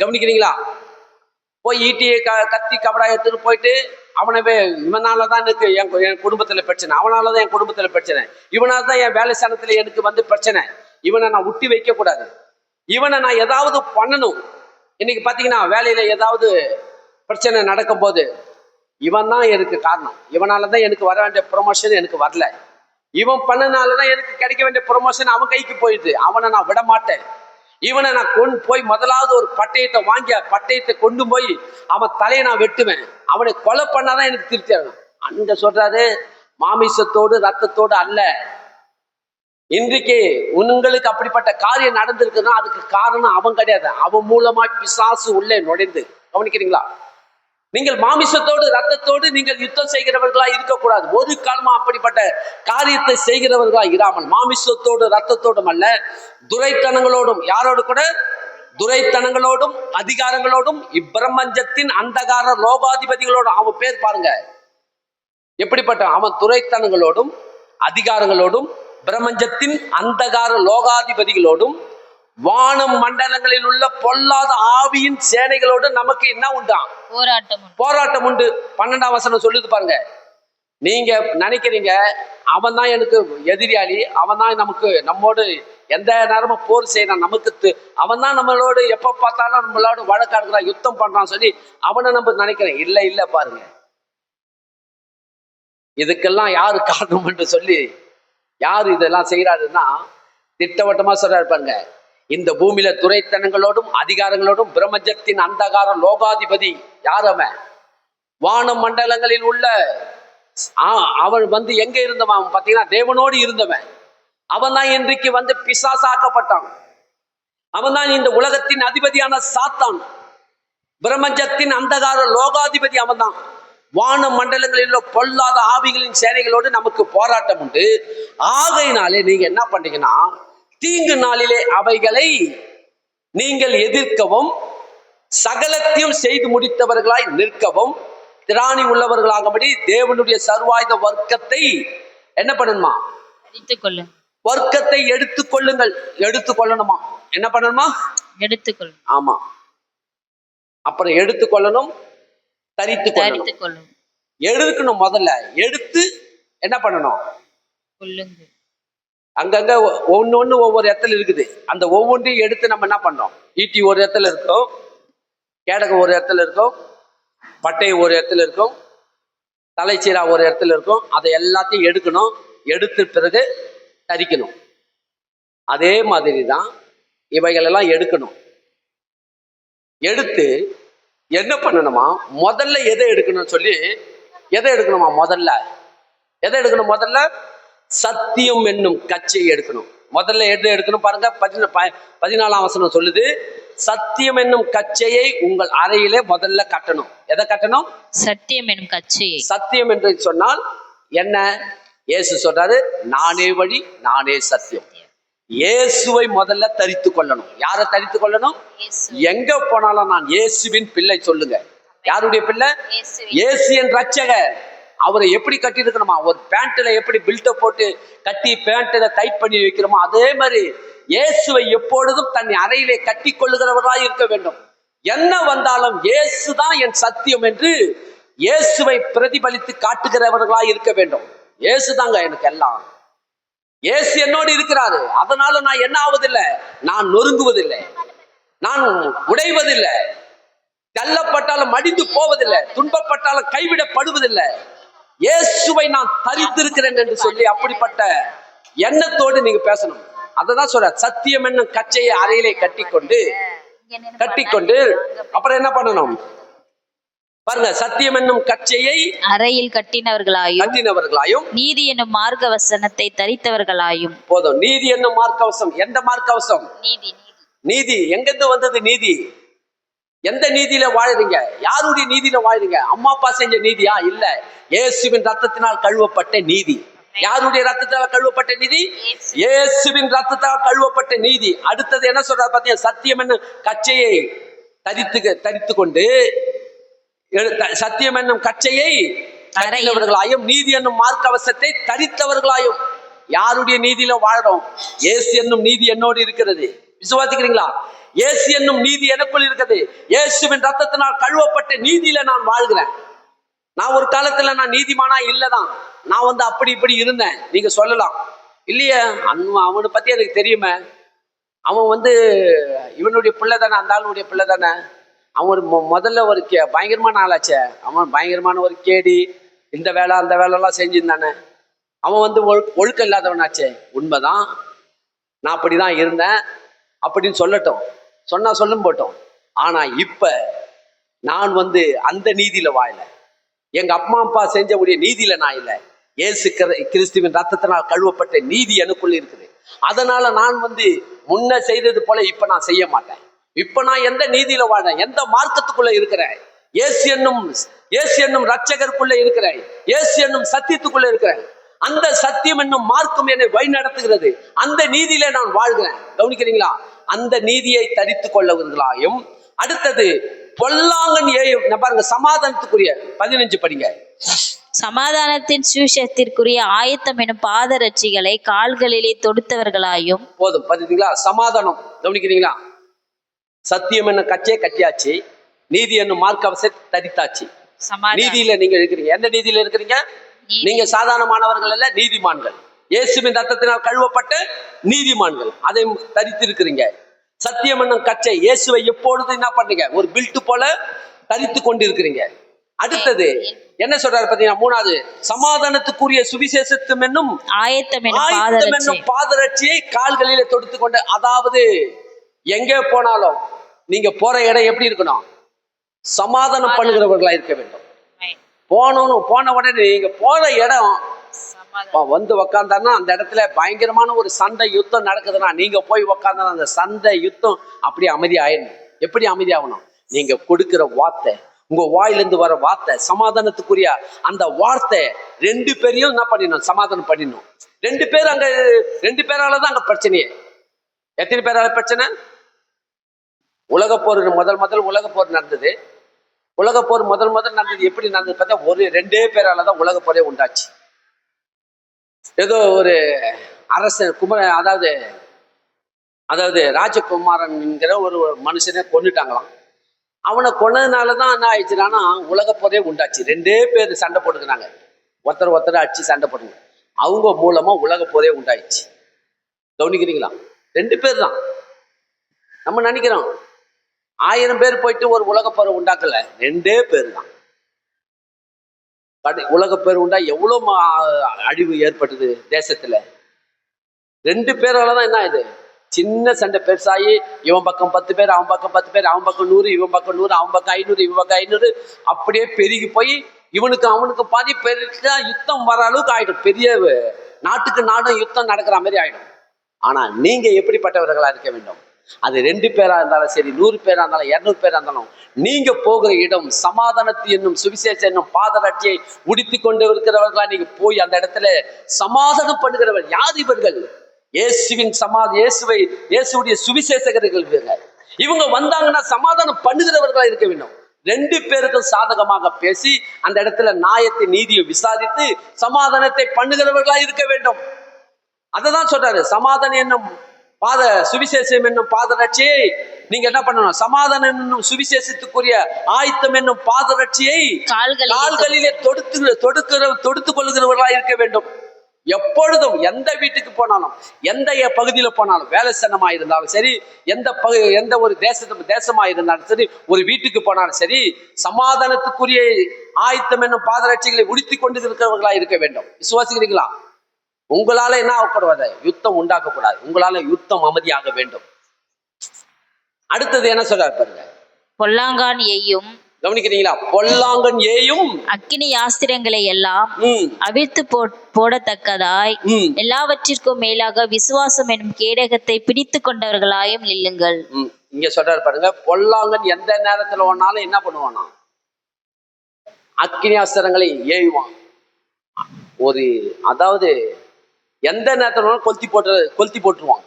கவனிக்கிறீங்களா? போய் ஈட்டியை கத்தி கபடா எடுத்துட்டு போயிட்டு அவனவே இவனாலதான் எனக்கு என் குடும்பத்துல பிரச்சனை, அவனாலதான் என் குடும்பத்துல பிரச்சனை, இவனாலதான் என் வேலை ஸ்தானத்துல எனக்கு வந்து பிரச்சனை, இவனை நான் ஒட்டி வைக்க கூடாது, இவனை நான் ஏதாவது பண்ணணும். இன்னைக்கு பாத்தீங்கன்னா வேலையில ஏதாவது பிரச்சனை நடக்கும் போது இவன் தான் எனக்கு காரணம், இவனாலதான் எனக்கு வர வேண்டிய ப்ரொமோஷன் எனக்கு வரல, இவன் பண்ணனாலதான் எனக்கு கிடைக்க வேண்டிய ப்ரொமோஷன் அவன் கைக்கு போயிடுது, அவனை நான் விட மாட்டேன், இவனை நான் கொண்டு போய் முதலாவது ஒரு பட்டயத்தை வாங்கி பட்டயத்தை கொண்டு போய் அவன் தலையை நான் வெட்டுவேன், அவனை கொலை பண்ணாதான் எனக்கு திருப்தி ஆகும். அங்க சொல்றாரு, மாமிசத்தோடு ரத்தத்தோடு அல்ல. இன்றைக்கு உங்களுக்கு அப்படிப்பட்ட காரியம் நடந்திருக்குன்னா அதுக்கு காரணம் அவன் கிடையாது, அவன் மூலமா பிசாசு உள்ளே நுழைந்து. கவனிக்கிறீங்களா? நீங்கள் மாமிசத்தோடு ரத்தத்தோடு நீங்கள் யுத்தம் செய்கிறவர்களா இருக்கக்கூடாது. ஒரு காலமா அப்படிப்பட்ட காரியத்தை செய்கிறவர்களா இராமல் மாமிசத்தோடு ரத்தத்தோடும் அல்ல, துரைத்தனங்களோடும். யாரோடு கூட? துரைத்தனங்களோடும் அதிகாரங்களோடும் இப்பிரபஞ்சத்தின் அந்தகார லோகாதிபதிகளோடும். அவன் பேர் பாருங்க எப்படிப்பட்ட, அவன் துரைத்தனங்களோடும் அதிகாரங்களோடும் பிரபஞ்சத்தின் அந்தகார லோகாதிபதிகளோடும் வானம் மண்டலங்களில் உள்ள பொல்லாத ஆவியின் சேனைகளோடு நமக்கு என்ன உண்டாம்? போராட்டம் உண்டு. 12ஆம் வசனம் சொல்லுது பாருங்க. நீங்க நினைக்கிறீங்க அவன் தான் எனக்கு எதிரியாளி, அவன் தான் நம்மோடு எந்த நேரமும் போர் செய்யறான், நமக்கு அவன் தான் நம்மளோடு எப்ப பார்த்தாலும் நம்மளோட வழக்காடுகிறான், யுத்தம் பண்றான் சொல்லி அவனை நம்ம நினைக்கிறேன். இல்ல பாருங்க, இதுக்கெல்லாம் யாரு காரணம் என்று சொல்லி யாரு இதெல்லாம் செய்யறாருன்னா திட்டவட்டமா சொல்றாரு பாருங்க. இந்த பூமியில துரைத்தனங்களோடும் அதிகாரங்களோடும் பிரபஞ்சத்தின் அந்தகார லோகாதிபதி யார்? அவன் வான மண்டலங்களில் உள்ள அவன் வந்து எங்க இருந்தவன் பாத்தீங்கன்னா தேவனோடு இருந்தவன். அவன் தான் இன்றைக்கு வந்து பிசாசாக்கப்பட்டான். அவன் தான் இந்த உலகத்தின் அதிபதியான சாத்தான், பிரபஞ்சத்தின் அந்தகார லோகாதிபதி அவன் தான். வான மண்டலங்களில் உள்ள பொல்லாத ஆவிகளின் சேனைகளோடு நமக்கு போராட்டம் உண்டு. ஆகையினாலே நீங்க என்ன பண்றீங்கன்னா, தீங்கு நாளிலே அவைகளை நீங்கள் எதிர்க்கவும் சகலத்தையும் செய்து முடித்தவர்களாய் நிற்கவும் திராணி உள்ளவர்களாகபடி தேவனுடைய சர்வாயுத வர்க்கத்தை என்ன பண்ணணுமா? வர்க்கத்தை எடுத்துக்கொள்ளுங்கள். எடுத்துக்கொள்ளணுமா? என்ன பண்ணணுமா? எடுத்துக்கொள்ளணும். ஆமா, அப்புறம் எடுத்துக்கொள்ளணும், தரித்து கொள்ளணும். எடுக்கணும். முதல்ல எடுத்து என்ன பண்ணணும்? அங்கங்க ஒண்ணு ஒவ்வொரு இடத்துல இருக்குது. அந்த ஒவ்வொன்றையும் எடுத்து நம்ம என்ன பண்றோம்? ஈட்டி ஒரு இடத்துல இருக்கும், கேடகம் ஒரு இடத்துல இருக்கும், பட்டை ஒரு இடத்துல இருக்கும், தலைச்சீரா ஒரு இடத்துல இருக்கும். அதை எல்லாத்தையும் எடுக்கணும். எடுத்த பிறகு தரிக்கணும். அதே மாதிரி தான் இவைகள் எல்லாம் எடுக்கணும். எடுத்து என்ன பண்ணணுமா? முதல்ல எதை எடுக்கணும்னு சொல்லி எதை எடுக்கணுமா? முதல்ல எதை எடுக்கணும்? முதல்ல சத்தியம் என்னும் கச்சையை எடுக்கணும். முதல்ல எது எடுக்கணும் பாருங்க. 14ஆம் வசனம் சொல்லுது, சத்தியம் என்னும் கச்சையை உங்கள் அறையிலே முதல்ல கட்டணும். எதை கட்டணும்? சத்தியம் என்னும் கச்சையை. சத்தியம் என்று சொன்னால் என்ன? இயேசு சொல்றாரு, நானே வழி, நானே சத்தியம். இயேசுவை முதல்ல தரித்து கொள்ளணும். யாரை தரித்து கொள்ளணும்? எங்க போனாலும் நான் இயேசுவின் பிள்ளை சொல்லுங்க. யாருடைய பிள்ளை? இயேசு என் ரட்சகர். அவரை எப்படி கட்டி இருக்கணுமா? ஒரு பேண்ட்ல எப்படி பில்டப் போட்டு கட்டி பேண்ட்ல டைட் பண்ணி வைக்கிறோமோ அதே மாதிரி இயேசுவை எப்பொழுதும் தன் அறையிலே கட்டி கொள்ளுகிறவர்களாய் இருக்க வேண்டும். என்ன வந்தாலும் இயேசுதான் என் சத்தியம் என்று இயேசுவை பிரதிபலித்து காட்டுகிறவர்களாய் இருக்க வேண்டும். இயேசுதாங்க எனக்கு எல்லாம். இயேசு என்னோடு இருக்கிறாரு. அதனால நான் என்ன ஆவதில்லை, நான் நொறுங்குவதில்லை, நான் உடைவதில்லை, தள்ளப்பட்டாலும் மடிந்து போவதில்லை, துன்பப்பட்டாலும் கைவிடப்படுவதில்லை. இயேசுவை நான் தரித்திருக்கிறேன் என்று சொல்லி அப்படிப்பட்ட எண்ணத்தோடு நீங்க பேசணும். அததான் சொல்ற, சத்தியம் என்னும் கச்சையை அறையிலே கட்டிக்கொண்டு அப்புறம் என்ன பண்ணணும்? பாருங்க, சத்தியம் என்னும் கச்சையை அறையில் கட்டினவர்களாயும் நீதி என்னும் மார்க்க வசனத்தை தரித்தவர்களாயும். போதும். நீதி என்னும் மார்க்கவசம். எந்த மார்க்கவசம்? நீதி. நீதி எங்கிருந்து வந்தது? நீதி. எந்த நீதியில வாழுறீங்க? யாருடைய நீதியில வாழுறீங்க? அம்மா அப்பா செஞ்ச நீதியா? இல்ல, இயேசுவின் ரத்தத்தினால் கழுவப்பட்ட நீதி. யாருடைய ரத்தத்தால் கழுவப்பட்ட நீதி? இயேசுவின் ரத்தத்தால் கழுவப்பட்ட நீதி. அடுத்தது என்ன சொல்றாரு பாத்தீங்க? சத்தியம் என்னும் கச்சையை தரித்து கொண்டு, சத்தியம் என்னும் கச்சையை தரித்தவர்களாயும் நீதி என்னும் மார்க்கவசத்தை தரித்தவர்களாயும். யாருடைய நீதியில வாழ்றோம்? இயேசு என்னும் நீதி என்னோடு இருக்கிறது. விசுவாசிக்கிறீங்களா? இயேசு என்னும் நீதி எனக்குள் இருக்குது. இயேசுவின் ரத்தத்தினால் கழுவப்பட்ட நீதியில நான் வாழ்கிறேன். நான் ஒரு காலத்துல நான் நீதிமானா இல்லதான், நான் அப்படி இப்படி இருந்தேன். நீங்க சொல்லலாம், இல்லையே அவனை பத்தி எனக்கு தெரியுமே, அவன் இவனுடைய பிள்ளை தானே, அந்த ஆளுடைய பிள்ளை தானே, அவன் முதல்ல ஒரு பயங்கரமான ஆளாச்சே, அவன் பயங்கரமான ஒரு கேடி, இந்த வேலை அந்த வேலைலாம் செஞ்சிருந்தானே, அவன் ஒழுக்கம் இல்லாதவனாச்சே. உண்மைதான், நான் அப்படிதான் இருந்தேன் அப்படின்னு சொல்லட்டும், சொன்னா சொல்லும் போட்டோம். ஆனா இப்ப நான் அந்த நீதியில வாழல. எங்க அம்மா அப்பா செஞ்சக்கூடிய நீதியில நான் இல்லை. இயேசு கிறிஸ்துவின் ரத்தத்தினால் கழுவப்பட்ட நீதி எனக்குள்ள இருக்குது. அதனால நான் முன்ன செய்தது போல இப்ப நான் செய்ய மாட்டேன். இப்ப நான் எந்த நீதியில வாழறேன்? எந்த மார்க்கத்துக்குள்ள இருக்கிறேன்? இயேசு என்னும் ரட்சகருக்குள்ள இருக்கிறேன். இயேசு என்னும் சத்தியத்துக்குள்ள இருக்கிறேன். அந்த சத்தியம் என்னும் மார்க்கம் என்னை வழி நடத்துகிறது. அந்த நீதியில நான் வாழ்கிறேன். கவனிக்கிறீங்களா? அந்த நீதியை தரித்து கொள்ளவர்களாயும். அடுத்தது பொல்லாங்கன் பாருங்க, சமாதானத்துக்குரிய 15 படிங்க. சமாதானத்தின் சுவிசேஷத்திற்குரிய ஆயத்தம் எனும் பாதரட்சிகளை கால்களிலே தொடுத்தவர்களாயும். போதும், பார்த்தீங்களா? சமாதானம். கவனிக்கிறீங்களா? சத்தியம் என்னும் கச்சையை கட்டியாச்சு, நீதி என்னும் மார்க்கவசத்தை தரித்தாச்சு. நீதியில நீங்க இருக்கிறீங்க. எந்த நீதியில இருக்கிறீங்க? நீங்க சாதாரணமானவர்கள் அல்ல, நீதிமான்கள். இயேசுவின் ரத்தத்தினால் கழுவப்பட்ட நீதிமான்கள். அதை தரித்து இருக்கிறீங்க. சத்தியம் என்னும் கச்சை, இயேசுவை எப்பொழுது என்ன பண்றீங்க? ஒரு பில்ட் போல தரித்து கொண்டிருக்கிறீங்க. அடுத்தது என்ன சொல்றாரு பாத்தீங்கன்னா, 3வது, சமாதானத்துக்குரிய சுவிசேஷத்தும் என்னும் ஆயத்தம் என்னும் பாதரட்சியை கால்களிலே தொடுத்து கொண்டு. அதாவது எங்கே போனாலும் நீங்க போற இடம் எப்படி இருக்கணும்? சமாதானம் பண்ணுகிறவர்களா இருக்க வேண்டும். போன உடனே நீங்க போற இடம் உக்காந்தாருன்னா அந்த இடத்துல பயங்கரமான ஒரு சண்டை யுத்தம் நடக்குதுன்னா, நீங்க போய் உக்காந்தா அந்த சண்டை யுத்தம் அப்படி அமைதி ஆயிடணும். எப்படி அமைதி ஆகணும்? நீங்க கொடுக்கிற வார்த்தை, உங்க வாயிலிருந்து வர வார்த்தை, சமாதானத்துக்குரிய அந்த வார்த்தை 2 பேரையும் என்ன பண்ணிடணும்? சமாதானம் பண்ணிடணும். 2 பேர் அங்க 2 பேராலதான் அங்க பிரச்சனையே. எத்தனை பேரால பிரச்சனை? உலக போர் முதல் உலக போர் நடந்தது. உலக போர் முதல் நடந்தது. எப்படி நடந்தது பார்த்தா, 2 பேராலதான் உலக போரே உண்டாச்சு. ஏதோ ஒரு அரசன் அதாவது ராஜகுமாரன் என்கிற ஒரு மனுஷனை கொண்டுட்டாங்களாம். அவனை கொன்னதுனாலதான் என்ன ஆயிடுச்சுன்னா உலக போரே உண்டாச்சு. 2 பேர் சண்டை போட்டுக்கிறாங்க, ஒருத்தர் அடிச்சு சண்டை போட்டுங்க. அவங்க மூலமா உலக போரே உண்டாயிடுச்சு. கவனிக்கிறீங்களா? 2 பேர் தான். நம்ம நினைக்கிறோம் 1000 பேர் போயிட்டு ஒரு உலக போரை உண்டாக்கல, 2 பேர் தான். உலக பேர் உண்டா எவ்வளவு அழிவு ஏற்பட்டது தேசத்துல. 2 பேராலதான் என்ன இது? சின்ன சண்டை பெருசாகி இவன் பக்கம் 10 பேர், அவன் பக்கம் 10 பேர், அவன் பக்கம் 100, இவன் பக்கம் 100, அவன் பக்கம் 500, இவன் பக்கம் 500, அப்படியே பெருகி போய் அவனுக்கு பாதி பெருசா யுத்தம் வர அளவுக்கு ஆயிடும். பெரிய நாட்டுக்கு நாடும் யுத்தம் நடக்கிற மாதிரி ஆயிடும். ஆனா நீங்க எப்படிப்பட்டவர்களா இருக்க வேண்டும்? அது 2 பேரா இருந்தாலும் சரி, 100 பேரா இருந்தாலும் 200 பேரா இருந்தாலும், நீங்க போகிற இடம் சமாதானத்தை என்னும் சுவிசேஷம் என்னும் பாதரட்சியை உடுத்தி கொண்டு இருக்கிறவர்களா நீங்க போய் அந்த இடத்துல சமாதானம் பண்ணுகிறவர். யார் இவர்கள்? இயேசுடைய சுவிசேஷகர்கள். இவங்க வந்தாங்கன்னா சமாதானம் பண்ணுகிறவர்களா இருக்க வேண்டும். 2 பேருக்கும் சாதகமாக பேசி அந்த இடத்துல நியாயத்தை நீதியை விசாரித்து சமாதானத்தை பண்ணுகிறவர்களா இருக்க வேண்டும். அததான் சொல்றாரு. சமாதானம் என்னும் சுவிசேஷம் என்னும் பாதரட்சியை நீங்க என்ன பண்ணணும்? சமாதானம் என்னும் சுவிசேஷத்துக்குரிய ஆயத்தம் என்னும் பாதரட்சியை கால்களிலே தொடுத்து கொள்ளுகிறவர்களா இருக்க வேண்டும். எப்பொழுதும் எந்த வீட்டுக்கு போனாலும், எந்த பகுதியில போனாலும், வேலை ஸ்தலமா இருந்தாலும் சரி, எந்த ஒரு தேசமா இருந்தாலும் சரி, ஒரு வீட்டுக்கு போனாலும் சரி, சமாதானத்துக்குரிய ஆயத்தம் என்னும் பாதரட்சிகளை உடுத்தி கொண்டு இருக்கிறவர்களா இருக்க வேண்டும். விசுவாசிக்கிறீங்களா? உங்களால என்ன ஆகக்கூடாது? யுத்தம் உண்டாக்கக்கூடாது. உங்களால யுத்தம் அமைதியாக வேண்டும். அடுத்தது என்ன சொல்றாரு பாருங்க. பொல்லாங்கான் எய்யும் கவனிக்கிறீங்களா? பொல்லாங்கன் ஏயும் அக்கினி யாஸ்திரங்களை எல்லாம் ம், அவிழ்த்து போடத்தக்கதாய் ம், எல்லாவற்றிற்கும் மேலாக விசுவாசம் என்னும் கேடகத்தை பிடித்து கொண்டவர்களாயும் நில்லுங்கள். ம். இங்க சொல்றாரு பாருங்க, பொல்லாங்கன் எந்த நேரத்துல வேணாலும் என்ன பண்ணுவானா? அக்கினி அஸ்திரங்களை ஏயுவான். ஒரு அதாவது எந்த நேரத்துல வேணாலும் கொளுத்தி போட்டுருவான்.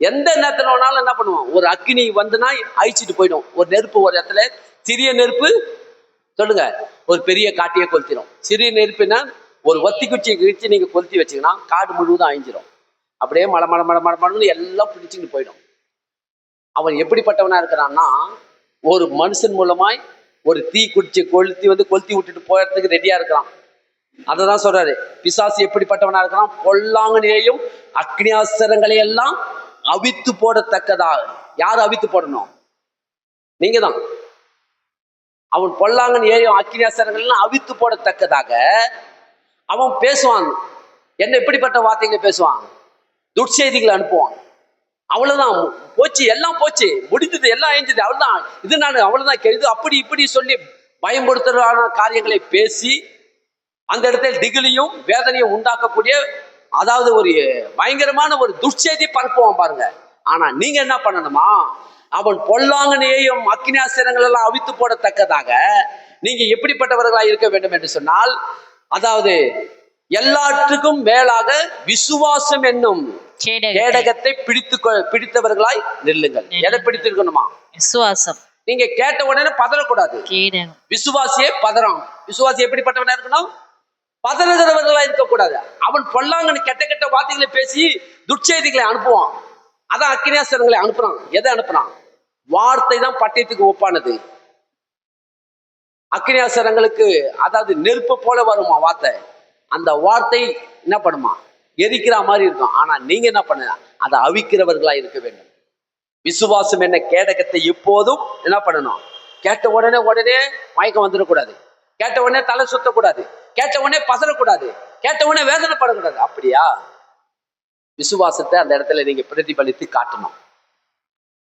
எந்த நேரத்துல வேணாலும் என்ன பண்ணுவான்? ஒரு அக்கினி வந்துனா அழிச்சிட்டு போயிடும். ஒரு நெருப்பு ஒரு இடத்துல, சிறிய நெருப்பு சொல்லுங்க, ஒரு பெரிய காட்டையே கொளுத்திடும். சிறிய நெருப்புனா ஒரு ஒத்தி குச்சியை கிழிச்சு நீங்க கொளுத்தி வச்சீங்கன்னா காடு முழுவதும் அழிஞ்சிடும். அப்படியே மடமடன்னு எல்லாம் பிடிச்சிட்டு போயிடும். அவன் எப்படிப்பட்டவனா இருக்கிறான்னா, ஒரு மனுஷன் மூலமாய் ஒரு தீ குச்சி கொளுத்தி விட்டுட்டு போறதுக்கு ரெடியா இருக்கிறான். அததான் சொல்றாரு, பிசாசு எப்படிப்பட்டவனா இருக்கிறான்? பொல்லாங்கனையும் அக்னியாஸ்திரங்களை எல்லாம் அவித்து போடத்தக்கதாக. யார் அவித்து போடணும்? நீங்க தான். அவன் பொல்லாங்கன் ஏயும் அக்னியாஸ்திரங்கள் எல்லாம் அவித்து போடத்தக்கதாக அவன் பேசுவான். என்ன எப்படிப்பட்ட வார்த்தைகளை பேசுவான்? துட்செய்திகளை அனுப்புவான். அவ்வளவுதான், போச்சு, எல்லாம் போச்சு, முடிந்தது, எல்லாம் அழிஞ்சது, அவ்வளவுதான், இது நான் அவ்வளவுதான் கெழுது, அப்படி இப்படி சொல்லி பயன்படுத்துறான காரியங்களை பேசி அந்த இடத்துல திகிலையும் வேதனையும் உண்டாக்கக்கூடிய, அதாவது ஒரு பயங்கரமான ஒரு துர்ச்செய்தி பரப்புவான் பாருங்க. ஆனா நீங்க என்ன பண்ணணுமா? அவன் பொல்லாங்கனையும் அக்கினியாஸ்திரங்கள் எல்லாம் அவித்து போடத்தக்கதாக நீங்க எப்படிப்பட்டவர்களா இருக்க வேண்டும் என்று சொன்னால், அதாவது எல்லாற்றுக்கும் மேலாக விசுவாசம் என்னும் கேடகத்தை பிடித்தவர்களாய் நில்லுங்கள். எதை பிடித்திருக்கணுமா? விசுவாசம். நீங்க கேட்ட உடனே பதறக்கூடாது. விசுவாசியே பதறான். விசுவாசி எப்படிப்பட்டவனா இருக்கணும்? பதறுகிறவர்களா இருக்கக்கூடாது. அவன் பொல்லாங்கன்னு கெட்ட கெட்ட வார்த்தைகளை பேசி துர்ச்செய்திகளை அனுப்புவான். அதான் அக்கினியாஸ்திரங்களை அனுப்புறான். எதை அனுப்புறான்? வார்த்தை தான் பட்டயத்துக்கு ஒப்பானது. அக்கினியாஸ்திரங்களுக்கு அதாவது நெருப்பு போல வருமா வார்த்தை. அந்த வார்த்தை என்ன பண்ணுமா? எரிக்கிற மாதிரி இருக்கும். ஆனா நீங்க என்ன பண்ண? அதை அவிக்கிறவர்களா இருக்க வேண்டும். விசுவாசம் என்ன கேடகத்தை எப்போதும் என்ன பண்ணணும்? கேட்ட உடனே மயக்கம் வந்துடக்கூடாது. கேட்ட உடனே தலை சுத்தக்கூடாது. கேட்ட உடனே பதறக்கூடாது. கேட்ட உடனே வேதனைப்படக்கூடாது. அப்படியா? விசுவாசத்தை அந்த இடத்துல நீங்க பிரதிபலித்து காட்டணும்.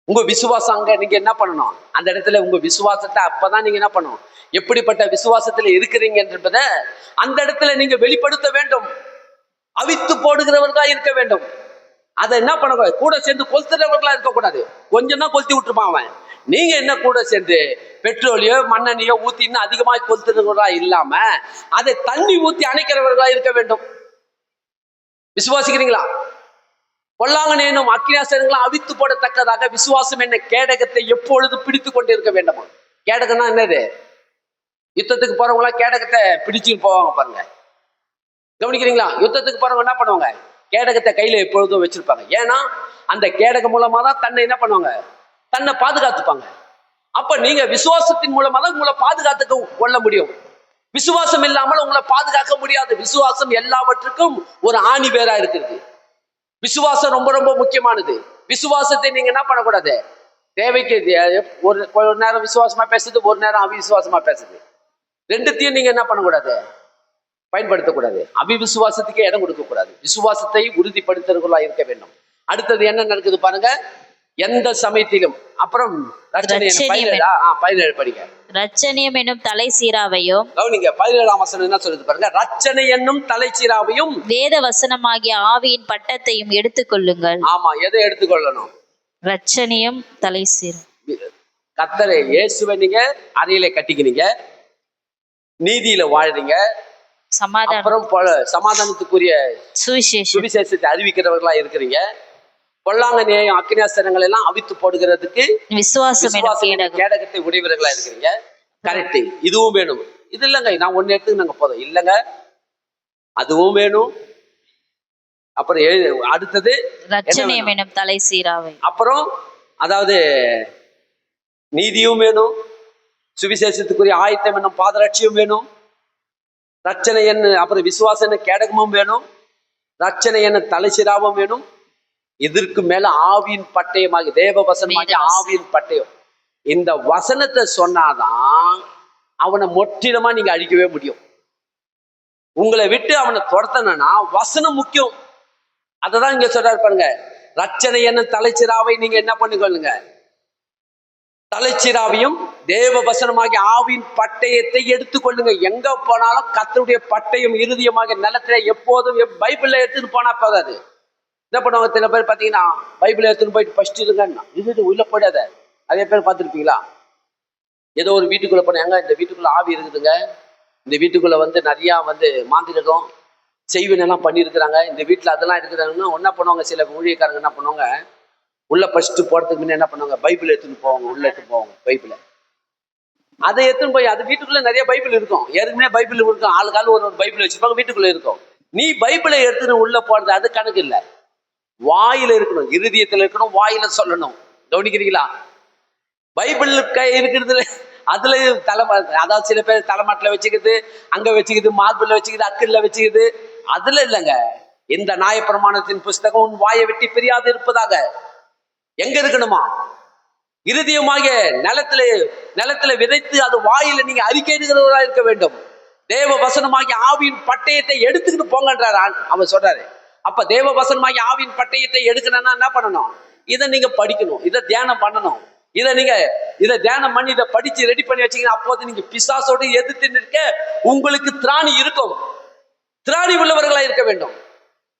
உங்க விசுவாசம் அங்க நீங்க என்ன பண்ணணும்? அந்த இடத்துல உங்க விசுவாசத்தை அப்பதான் நீங்க என்ன பண்ணணும்? எப்படிப்பட்ட விசுவாசத்துல இருக்கிறீங்க என்பதை அந்த இடத்துல நீங்க வெளிப்படுத்த வேண்டும். அவித்து போடுகிறவர்களா இருக்க வேண்டும். அதை என்ன பண்ணக்கூடாது? கூட சேர்ந்து கொளுத்துறவர்களா இருக்கக்கூடாது. கொஞ்சம் தான் கொளுத்தி விட்டுருப்பான் அவன். நீங்க என்ன கூட சேர்ந்து பெட்ரோலையோ மண்ணெண்ணையோ ஊத்தி இன்னும் அதிகமாக கொளுத்துறவர்களா இல்லாம அதை தண்ணி ஊத்தி அணைக்கிறவர்களா இருக்க வேண்டும். விசுவாசிக்கிறீங்களா? பொல்லாங்கனேனும் அக்கினியாஸ்திரங்களை அவித்து போடத்தக்கதாக விசுவாசம் என்ன கேடகத்தை எப்பொழுது பிடித்து கொண்டு இருக்க வேண்டுமா? கேடகம்னா என்னது? யுத்தத்துக்கு போறவங்களா கேடகத்தை பிடிச்சுட்டு போவாங்க பாருங்க. கவனிக்கிறீங்களா? யுத்தத்துக்கு போறவங்க என்ன பண்ணுவாங்க? கேடகத்தை கையில எப்பொழுதும் வச்சிருப்பாங்க. ஏன்னா அந்த கேடகம் மூலமா தான் தன்னை என்ன பண்ணுவாங்க? தன்னை பாதுகாத்துப்பாங்க. அப்ப நீங்க விசுவாசத்தின் மூலமா தான் உங்களை பாதுகாத்துக்க கொள்ள முடியும். விசுவாசம் இல்லாமல் உங்களை பாதுகாக்க முடியாது. விசுவாசம் எல்லாவற்றுக்கும் ஒரு ஆணி வேரா இருக்கிறது. விசுவாசம் ரொம்ப ரொம்ப முக்கியமானது. விசுவாசத்தை நீங்க என்ன பண்ணக்கூடாது? தேவைக்கு ஒரு நேரம் விசுவாசமா பேசுது, ஒரு நேரம் அவிசுவாசமா பேசுது. ரெண்டுத்தையும் நீங்க என்ன பண்ணக்கூடாது? பயன்படுத்தக்கூடாது. அவிசுவாசத்துக்கு இடம் கொடுக்க கூடாது. விசுவாசத்தை உறுதிப்படுத்துறவர்களா இருக்க வேண்டும். அடுத்தது என்ன நடக்குது பாருங்க. எந்த சமயத்திலும் அப்புறம் படிங்க. ரட்சணியம் என்னும் தலை சீராவையும் கவனிங்க. 17ஆம் வசனம் என்ன சொல்லுது பாருங்க. ரட்சணை என்னும் தலை சீராவையும் வேத வசனமாகிய ஆவியின் பட்டத்தையும் எடுத்துக்கொள்ளுங்கள். ஆமா, எதை எடுத்துக்கொள்ளணும்? ரட்சணியம் தலை சீரா. கர்த்தரை இயேசுவை நீங்க அறையில கட்டிக்கிறீங்க, நீதியில வாழ்றீங்க, சமாதானத்துக்குரிய சுவிசேஷத்தை அறிவிக்கிறவர்களா இருக்கிறீங்க. பொல்லாங்கனையும் அக்கினியாஸ்திரங்கள் எல்லாம் அவித்து போடுகிறதுக்கு விசுவாசம் கேடகத்தை உடையவர்களா இருக்கிறீங்க. கரெக்ட். இதுவும் வேணும். இது இல்லைங்க நான் ஒன்னு எடுத்துக்கு நாங்க போதும் இல்லைங்க, அதுவும் வேணும். அப்புறம் அடுத்தது ரட்சணியம் என்னும் தலை சீராவை. அப்புறம் அதாவது நீதியும் வேணும், சுவிசேஷத்துக்குரிய ஆயத்தம் என்னும் பாதரட்சியும் வேணும், ரட்சணை என்ன, அப்புறம் விசுவாச என்ன கேடகமும் வேணும், ரட்சணை என்ன தலை சீராவும் வேணும். இதற்கு மேல ஆவியின் பட்டயமாகி தேவ வசனமாகி ஆவியின் பட்டயம். இந்த வசனத்தை சொன்னாதான் அவனை முற்றிலுமா நீங்க அழிக்கவே முடியும். உங்களை விட்டு அவனை துரத்தனா வசனம் முக்கியம். அததான் இங்க சொல்றாரு பாருங்க. ரட்சணை என்ன தலைச்சிராவை நீங்க என்ன பண்ணிக்கொள்ளுங்க? தலைச்சிராவையும் தேவ வசனமாகிய ஆவியின் பட்டயத்தை எடுத்துக்கொள்ளுங்க. எங்க போனாலும் கர்த்தருடைய பட்டயம் இருதயமாக நிலத்துல எப்போதும் பைபிள்ல எடுத்துட்டு போனா போதாது. என்ன பண்ணுவாங்க சில பேர் பாத்தீங்கன்னா, பைபிள் எடுத்துன்னு போயிட்டு ஃபர்ஸ்ட் இருங்கன்னா இது உள்ள போயிடாத. அதே பேர் பார்த்துருப்பீங்களா? ஏதோ ஒரு வீட்டுக்குள்ள போனாங்க, இந்த வீட்டுக்குள்ள ஆவி இருக்குதுங்க, இந்த வீட்டுக்குள்ள நிறைய மாந்திரிகம் செய்வினெல்லாம் பண்ணியிருக்கிறாங்க, இந்த வீட்டுல அதெல்லாம் இருக்குறாங்கன்னா என்ன பண்ணுவாங்க, சில ஊழியக்காரங்க என்ன பண்ணுவாங்க, உள்ள ஃபர்ஸ்ட் போறதுக்கு முன்ன என்ன பண்ணுவாங்க, பைபிள் எடுத்துன்னு போவாங்க, உள்ள எடுத்து போவாங்க பைபிளை. அதை எடுத்துன்னு போய் அது வீட்டுக்குள்ள நிறைய பைபிள் இருக்கும், ஏற்கனவே பைபிள் இருக்கும், ஆளுக்கால ஒரு பைபிள் வச்சிருப்பாங்க வீட்டுக்குள்ள இருக்கும். நீ பைபிளை எடுத்துன்னு உள்ள போறது அது கணக்கு இல்லை. வாயில இருக்கணும், இருதயத்துல இருக்கணும், வாயில சொல்லணும். கவனிக்கிறீங்களா? பைபிள் இருக்கிறதுல அதுல தலைமை, அதாவது சில பேர் தலைமாட்டில் வச்சுக்குது, அங்க வச்சுக்குது, மார்பிள்ல வச்சுக்குது, அக்கில்ல வச்சுக்குது. அதுல இல்லைங்க. இந்த நியாயப்பிரமாணத்தின் புஸ்தகம் உன் வாயை வெட்டி பிரியாது இருப்பதாக எங்க இருக்கணுமா? இருதயமாக நிலத்துல விதைத்து அது வாயில நீங்க அறிக்கையிடுகிறவர்களா இருக்க வேண்டும். தேவ வசனமாகி ஆவியின் பட்டயத்தை எடுத்துக்கிட்டு போங்கன்றார் அவர் சொல்றாரு. அப்ப தேவ வசனமாகி ஆவியின் பட்டயத்தை எடுக்கணும்னா என்ன பண்ணணும்? இதை நீங்க படிக்கணும், இதை தியானம் பண்ணணும். இதை தியானம் பண்ணி இதை படிச்சு ரெடி பண்ணி வச்சீங்கன்னா அப்போது நீங்க பிசாசோடு எதிர்த்து நிற்க உங்களுக்கு திராணி இருக்கும். திராணி உள்ளவர்களா இருக்க வேண்டும்,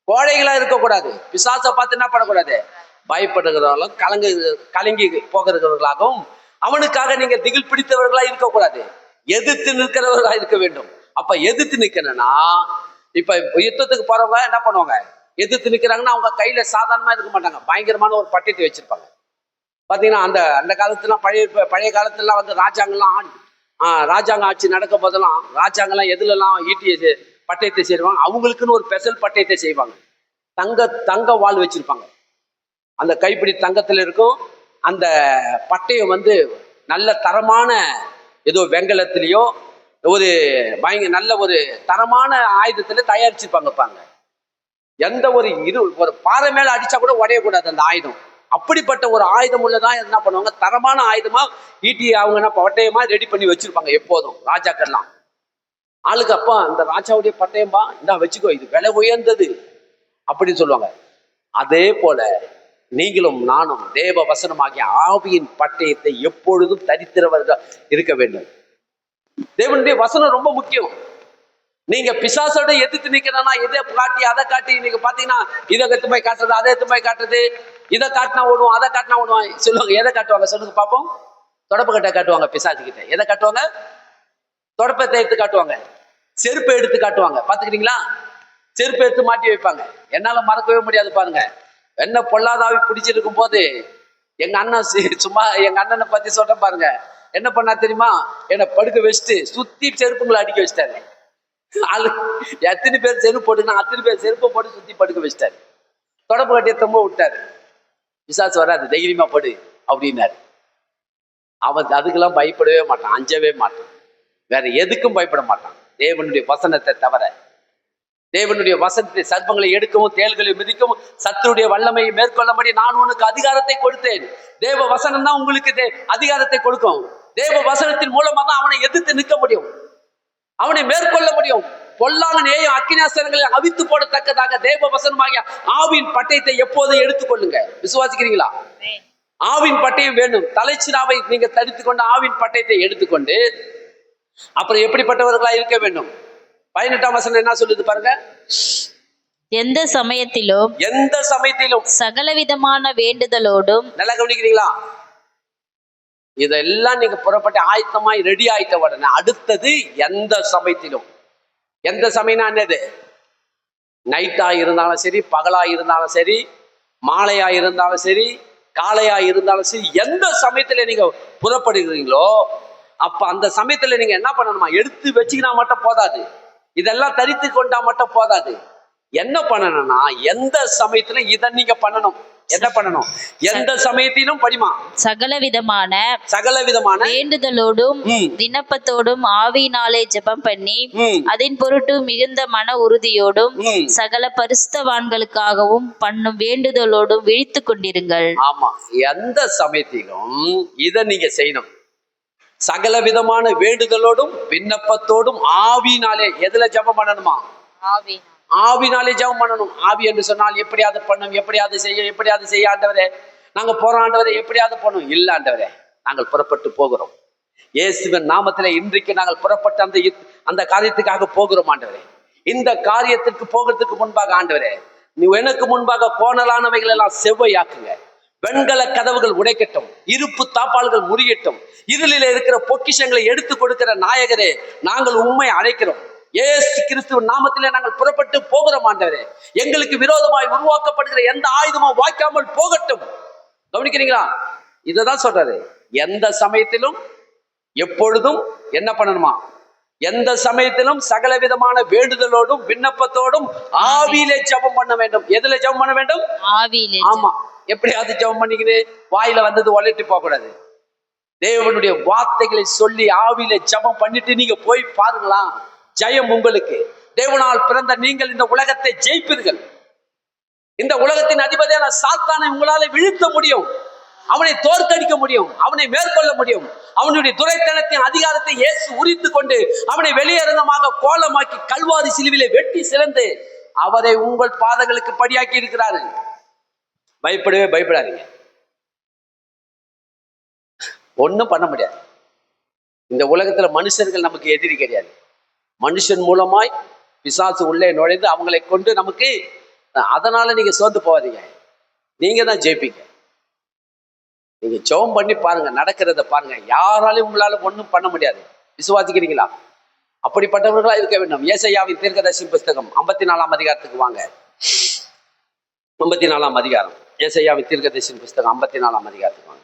கோழைகளா இருக்கக்கூடாது. பிசாசை பார்த்து என்ன பண்ணக்கூடாது, பயப்படுகிறவர்களும் கலங்கி போகிறவர்களாகவும் அவனுக்காக நீங்க திகில் பிடித்தவர்களா இருக்கக்கூடாது, எதிர்த்து நிற்கிறவர்களா இருக்க வேண்டும். அப்ப எதிர்த்து நிக்கணும்னா, இப்ப யுத்தத்துக்கு போறவங்க என்ன பண்ணுவாங்க, எதிர்த்து நிக்கிறாங்கன்னா அவங்க கையில சாதாரணமா இருக்க மாட்டாங்க, பயங்கரமான ஒரு பட்டயத்தை வச்சிருப்பாங்க. பாத்தீங்கன்னா அந்த காலத்துல பழைய காலத்துலாம் ராஜாங்க ஆட்சி நடக்கும் போதெல்லாம் ராஜாங்கெல்லாம் எதுலலாம் ஈட்டிய பட்டயத்தை செய்வாங்க, அவங்களுக்குன்னு ஒரு ஸ்பெஷல் பட்டயத்தை செய்வாங்க. தங்க வாள் வச்சிருப்பாங்க, அந்த கைப்பிடி தங்கத்துல இருக்கும். அந்த பட்டயம் நல்ல தரமான ஏதோ வெங்கலத்திலேயோ ஒரு நல்ல ஒரு தரமான ஆயுதத்துல தயாரிச்சிருப்பாங்க. எந்த ஒரு பாறை மேல அடிச்சா கூட உடையக்கூடாது அந்த ஆயுதம். அப்படிப்பட்ட ஒரு ஆயுதம் உள்ளதான் என்ன பண்ணுவாங்க, தரமான ஆயுதமா ஈட்டி அவங்க என்ன பட்டயமா ரெடி பண்ணி வச்சிருப்பாங்க எப்போதும் ராஜாக்கள்லாம். ஆளுக்கு அப்பா அந்த ராஜாவுடைய பட்டயம்பா இந்த வச்சுக்கோ, இது விலை உயர்ந்தது அப்படின்னு சொல்லுவாங்க. அதே போல நீங்களும் நானும் தேவ வசனமாகிய ஆவியின் பட்டயத்தை எப்பொழுதும் தரித்திரவர்கள் இருக்க வேண்டும். தேவனுடைய வசனம் ரொம்ப முக்கியம். நீங்க பிசாசோட எதிர்த்து நிக்கணும்னா எதை காட்டி அதை காட்டி நீங்க பாத்தீங்கன்னா, இதை எடுத்து போய் காட்டுறது, அதை எடுத்து போய் காட்டுறது, இதை காட்டினா ஓடுவோம், அதை காட்டினா ஓடுவான் சொல்லுவாங்க. எதை காட்டுவாங்க சொல்லுங்க பார்ப்போம்? தொடப்பு கட்டை காட்டுவாங்க பிசாசு கிட்ட. எதை காட்டுவாங்க? தொடப்பத்தை எடுத்து காட்டுவாங்க, செருப்பை எடுத்து காட்டுவாங்க. பாத்துக்கிறீங்களா? செருப்பை எடுத்து மாட்டி வைப்பாங்க. என்னால மறக்கவே முடியாது பாருங்க. என்ன பொல்லாதாவி பிடிச்சிருக்கும் போது எங்க அண்ணன் சும்மா எங்க அண்ணனை பத்தி சொல்றேன் பாருங்க. என்ன பண்ணா தெரியுமா, என்னை படுக்க வச்சுட்டு சுத்தி செருப்புங்களை அடிக்க வச்சிட்டாரு. எத்தனை பேர் செருப்பு போட்டுன்னா அத்தனை பேர் செருப்பை போட்டு சுத்தி படுக்க வச்சிட்டாரு. தொடப்பு கட்டிய தொம்ப விட்டாரு. பிசாசு வராது, தைரியமா படு அப்படின்னாரு. அவன் அதுக்கெல்லாம் பயப்படவே மாட்டான், அஞ்சவே மாட்டான், வேற எதுக்கும் பயப்பட மாட்டான். தேவனுடைய வசனத்தை தவிர, தேவனுடைய வசனத்தை சர்ப்பங்களை எடுக்கவும் தேள்களை மிதிக்கவும் சத்துருடைய வல்லமையை மேற்கொள்ளபடி நான் உனக்கு அதிகாரத்தை கொடுத்தேன். தேவ வசனம் தான் உங்களுக்கு அதிகாரத்தை கொடுக்கும். தேவ வசனத்தின் மூலமா தான் அவனை எதிர்த்து நிற்க முடியும், அவனை மேற்கொள்ள முடியும். பொல்லாத நேயம் அக்கினாசனங்களை அவித்து போடத்தக்கதாக தேவ வசனமாகிய ஆவின் பட்டயத்தை எப்போதும் எடுத்துக்கொள்ளுங்க. விசுவாசிக்கிறீங்களா? ஆவின் பட்டயம் வேண்டும். தலைச்சிராவை நீங்க தரித்துக் கொண்டு ஆவின் பட்டயத்தை எடுத்துக்கொண்டு அப்புறம் எப்படிப்பட்டவர்களா இருக்க வேண்டும்? 18ஆம் வசனம் என்ன சொல்லுது பாருங்க. எந்த சமயத்திலும் சகலவிதமான வேண்டுதலோடும். நல்லா கவனிக்கிறீங்களா? இதெல்லாம் நீங்க புறப்பட்டு ஆயத்தமாய் ரெடி ஆயிட்ட உடனே அடுத்தது எந்த சமயத்திலும். எந்த சமயம்னா என்னது? நைட்டா இருந்தாலும் சரி, பகலா இருந்தாலும் சரி, மாலையா இருந்தாலும் சரி, காலையா இருந்தாலும் சரி, எந்த சமயத்துல நீங்க புறப்படுகிறீங்களோ அப்ப அந்த சமயத்துல நீங்க என்ன பண்ணணுமா, எடுத்து வச்சுக்கினா மட்டும் போதாது, இதெல்லாம் தரித்து கொண்டா மட்டும் போதாது. என்ன பண்ணணும்னா எந்த சமயத்துல இதை நீங்க பண்ணணும். என்ன பண்ணணும்? எந்த சமயத்திலும் படிமா சகலவிதமான வேண்டுதலோடும் விண்ணப்பத்தோடும் ஆவியினாலே ஜெபம் பண்ணி அதன் பொருட்டு மிகுந்த மன உறுதியோடும் சகல பரிசுத்தவான்களுக்காகவும் பண்ணும் வேண்டுதலோடும் விழித்துக் கொண்டிருங்கள். ஆமா, எந்த சமயத்திலும் இதை நீங்க செய்யணும். சகல விதமான வேண்டுதலோடும் விண்ணப்பத்தோடும் ஆவியினாலே. எதுல ஜெபம் பண்ணணுமா? ஆவினாலே ஜெபம் பண்ணணும். ஆவி என்று சொன்னால் எப்படியாவது பண்ணும், எப்படியாவது செய்ய ஆண்டவரே, நாங்க போறோம் ஆண்டவரே, எப்படியாவது பண்ணும் இல்ல ஆண்டவரே, நாங்கள் புறப்பட்டு போகிறோம். இயேசுவின் நாமத்திலே இன்றைக்கு நாங்கள் புறப்பட்ட அந்த காரியத்துக்காக போகிறோம் ஆண்டவரே. இந்த காரியத்திற்கு போகிறதுக்கு முன்பாக ஆண்டவரே, நீ எனக்கு முன்பாக கோணலானவைகள் எல்லாம் செவ்வையாக்குங்க. வெண்கல கதவுகள் உடைக்கட்டும், இருப்பு தாப்பால்கள் முறியட்டும். இருளில் இருக்கிற பொக்கிஷங்களை எடுத்து கொடுக்கிற நாயகரே, நாங்கள் உண்மை அழைக்கிறோம். இயேசு கிறிஸ்துவின் நாமத்திலே நாங்கள் புறப்பட்டு போகிறோம் ஆண்டவரே. எங்களுக்கு விரோதமாய் உருவாக்கப்படுகிற எந்த ஆயுதமும் வாய்க்காமல் போகட்டும். கவனிக்கிறீங்களா? இததான் சொல்றாரு. எந்த சமயத்திலும் எப்பொழுதும் என்ன பண்ணணுமா? எந்த சமயத்திலும் சகல விதமான வேண்டுதலோடும் விண்ணப்பத்தோடும் ஆவியிலே ஜெபம் பண்ண வேண்டும். எதுல ஜெபம் பண்ண வேண்டும்? ஆவியிலே. ஆமா. எப்படியாவது ஜெபம் பண்ணிக்கிது வாயில வந்தது ஒலட்டி போக கூடாது. தேவனுடைய வார்த்தைகளை சொல்லி ஆவியிலே ஜெபம் பண்ணிட்டு நீங்க போய் பாருங்களா, ஜெயம் உங்களுக்கு. தேவனால் பிறந்த நீங்கள் இந்த உலகத்தை ஜெயிப்பீர்கள். இந்த உலகத்தின் அதிபதியான சாத்தானை உங்களால வீழ்த்த முடியும். அவனை தோற்கடிக்க முடியும். அவனை மேற்கொள்ள முடியும். அவனுடைய துரைத்தனத்தின் அதிகாரத்தை இயேசு உரித்து கொண்டு அவனை வெளியரங்கமாக கோலமாக்கி கல்வாரி சிலுவிலே வெட்டி சிறந்து அவரை உங்கள் பாதங்களுக்கு படியாக்கி இருக்கிறாரு. பயப்படவே பயப்படாதீங்க. ஒன்னும் பண்ண முடியாது. இந்த உலகத்துல மனுஷர்கள் நமக்கு எதிரி கிடையாது. மனுஷன் மூலமாய் பிசாசு உள்ளே நுழைந்து அவங்களை கொண்டு நமக்கு, அதனால நீங்க சோர்ந்து போவாதீங்க. நீங்க தான் ஜெயிப்பீங்க. நீங்க ஜெபம் பண்ணி பாருங்க, நடக்கிறத பாருங்க. யாராலையும் உங்களால ஒன்றும் பண்ண முடியாது. விசுவாசிக்கிறீங்களா? அப்படிப்பட்டவர்களா இருக்க வேண்டும். ஏசாயாவின் தீர்க்கதரிசி புஸ்தகம் 54ஆம் அதிகாரத்துக்கு வாங்க. 54ஆம் அதிகாரம், ஏசாயாவின் தீர்க்கதரிசி புஸ்தகம் 54ஆம் அதிகாரத்துக்கு வாங்க.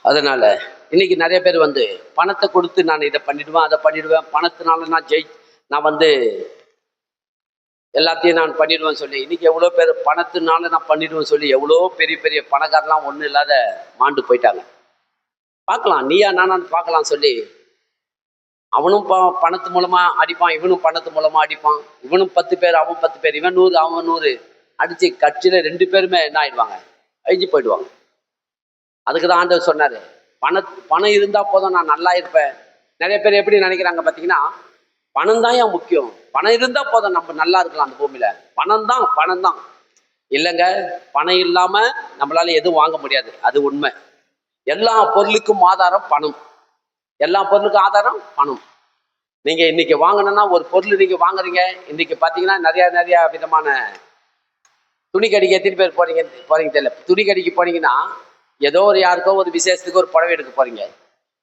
அதனால இன்னைக்கு நிறைய பேர் வந்து பணத்தை கொடுத்து நான் இதை பண்ணிடுவேன், அதை பண்ணிடுவேன், பணத்தினால நான் வந்து எல்லாத்தையும் நான் பண்ணிடுவேன் சொல்லி, இன்னைக்கு எவ்வளோ பேர் பணத்தினால நான் பண்ணிடுவேன் சொல்லி எவ்வளோ பெரிய பெரிய பணக்காரெல்லாம் ஒன்றும் இல்லாத மாண்டு போயிட்டாங்க. பார்க்கலாம், நீயா நானான்னு பார்க்கலாம் சொல்லி அவனும் பணத்து மூலமா அடிப்பான், இவனும் பணத்து மூலமா அடிப்பான். இவனும் 10 பேர், அவன் 10 பேர், இவன் 100 அவன் 100 அடிச்சு கட்சியில 2 பேருமே என்ன ஆயிடுவாங்க? அழிஞ்சு போயிடுவாங்க. அதுக்கு தான் ஆண்டவர் சொன்னாரு, பணம் இருந்தா போதும், நான் நல்லா இருப்பேன். நிறைய பேர் எப்படி நினைக்கிறாங்க பார்த்தீங்கன்னா, பணம் தான் ஏன் முக்கியம், பணம் இருந்தா போதும் நம்ம நல்லா இருக்கலாம் அந்த பூமியில, பணம் தான். இல்லைங்க, பணம் இல்லாம நம்மளால எதுவும் வாங்க முடியாது. அது உண்மை. எல்லா பொருளுக்கும் ஆதாரம் பணம். எல்லா பொருளுக்கும் ஆதாரம் பணம். நீங்க இன்னைக்கு வாங்கணும்னா ஒரு பொருள் நீங்க வாங்குறீங்க. இன்னைக்கு பாத்தீங்கன்னா நிறைய விதமான துணி கடைக்கு எத்தனை பேர் போறீங்க தெரியல. துணி கடைக்கு போனீங்கன்னா ஏதோ ஒரு யாருக்கோ ஒரு விசேஷத்துக்கு ஒரு புடவை எடுக்க போறீங்க.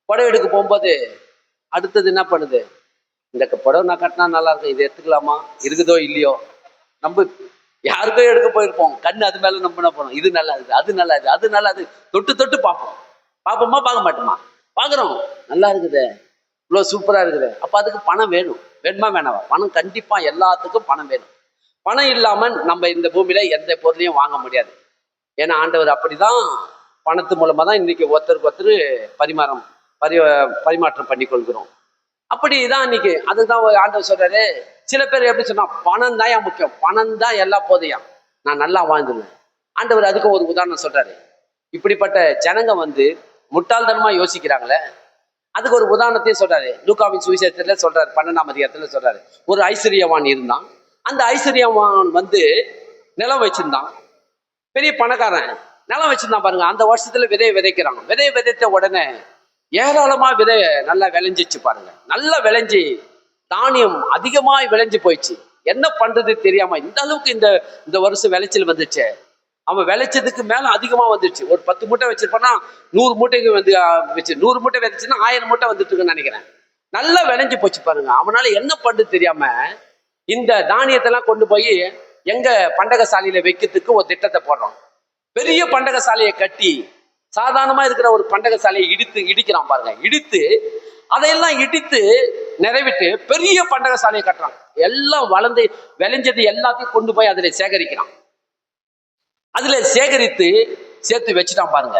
புடவை எடுக்க போகும்போது அடுத்தது என்ன பண்ணுது? இந்த புடவை நான் கட்டினா நல்லா இருக்கும், இது எடுத்துக்கலாமா, இருக்குதோ இல்லையோ. நம்ம யாருக்கோ எடுக்க போயிருப்போம், கண்ணு அது மேல நம்ம என்ன பண்ணோம், இது நல்லா இருக்குது, அது நல்லா இருக்குது, அது நல்லா இருக்குது, தொட்டு பார்ப்போமா பார்க்க மாட்டோமா? பார்க்குறோம், நல்லா இருக்குது, இவ்வளோ சூப்பராக இருக்குது. அப்போ அதுக்கு பணம் வேணுமா வேணாவா? பணம் கண்டிப்பா, எல்லாத்துக்கும் பணம் வேணும். பணம் இல்லாமல் நம்ம இந்த பூமியில எந்த பொருளையும் வாங்க முடியாது. ஏன்னா ஆண்டவர் அப்படிதான் பணத்து மூலமா தான் இன்னைக்கு ஒருத்தருக்கு ஒருத்தர் பரிமாற்றம் பண்ணி கொள்கிறோம். அப்படிதான் இன்னைக்கு. அதுதான் ஆண்டவர் சொல்றாரு. சில பேர் எப்படி சொன்னா, பணம் தான் ஏன் முக்கியம், பணம் தான் எல்லாம் போதையா, நான் நல்லா வாழ்ந்துருவேன். ஆண்டவர் அதுக்கு ஒரு உதாரணம் சொல்றாரு. இப்படிப்பட்ட ஜனங்க வந்து முட்டாள்தனமா யோசிக்கிறாங்களே, அதுக்கு ஒரு உதாரணத்தையும் சொல்றாரு. லூக்காவின் சுவிசேஷத்துல சொல்றாரு, 12ஆம் அதிகாரத்துல சொல்றாரு. ஒரு ஐஸ்வர்யவான் இருந்தான். அந்த ஐஸ்வர்யவான் வந்து நிலம் வச்சிருந்தான். பெரிய பணக்காரன், நிலம் வச்சிருந்தான் பாருங்க. அந்த வருஷத்துல விதையை விதைக்கிறான். விதையை விதைத்த உடனே ஏராளமா விதை நல்லா விளைஞ்சிச்சு பாருங்க. நல்லா விளைஞ்சி தானியம் அதிகமாய் விளைஞ்சு போயிடுச்சு. என்ன பண்றது தெரியாம இந்த அளவுக்கு இந்த வருஷம் விளைச்சல் வந்துச்சு. அவன் விளைச்சதுக்கு மேல அதிகமா வந்துருச்சு. ஒரு 10 மூட்டை வச்சிருப்பான்னா 100 மூட்டைக்கு வந்து வச்சு 100 மூட்டை விதைச்சுன்னா 1000 மூட்டை வந்துட்டு இருக்குன்னு நினைக்கிறேன். நல்லா விளைஞ்சு போச்சு பாருங்க. அவனால என்ன பண்றது தெரியாம இந்த தானியத்தெல்லாம் கொண்டு போய் எங்க பண்டக சாலையில வைக்கிறதுக்கு ஒரு திட்டத்தை போடுறான். பெரிய பண்டக சாலையை கட்டி, சாதாரணமா இருக்கிற ஒரு பண்டக சாலையை இடிக்கிறான் பாருங்க. அதையெல்லாம் இடித்து நிறைவிட்டு பெரிய பண்டக சாலையை கட்டுறான். எல்லாம் வளர்ந்து விளைஞ்சது எல்லாத்தையும் கொண்டு போய் அதுல சேகரிக்கிறான். அதுல சேகரித்து சேர்த்து வச்சுட்டான் பாருங்க.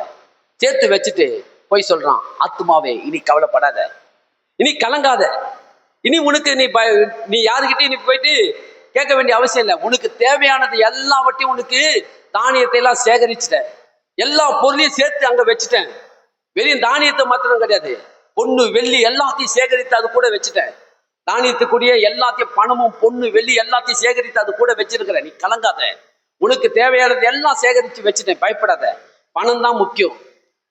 சேர்த்து வச்சுட்டு போய் சொல்றான், ஆத்துமாவே இனி கவலைப்படாத, இனி கலங்காத, இனி உனக்கு நீ யாருக்கிட்டையும் நீ போயிட்டு கேட்க வேண்டிய அவசியம் இல்லை. உனக்கு தேவையானது எல்லாவற்றையும், உனக்கு தானியத்தை எல்லாம் சேகரிச்சுட்ட, எல்லா பொருளையும் சேர்த்து அங்க வச்சுட்டேன். வெறும் தானியத்தை மாத்திரம் கிடையாது, பொண்ணு வெள்ளி எல்லாத்தையும் சேகரித்து அது கூட வச்சுட்டேன். தானியத்துக்குரிய எல்லாத்தையும், பணமும் பொண்ணு வெள்ளி எல்லாத்தையும் சேகரித்து அது கூட வச்சிருக்கிறேன். நீ கலங்காத, உனக்கு தேவையானது எல்லாம் சேகரித்து வச்சுட்டேன், பயப்படாத. பணம் தான் முக்கியம்.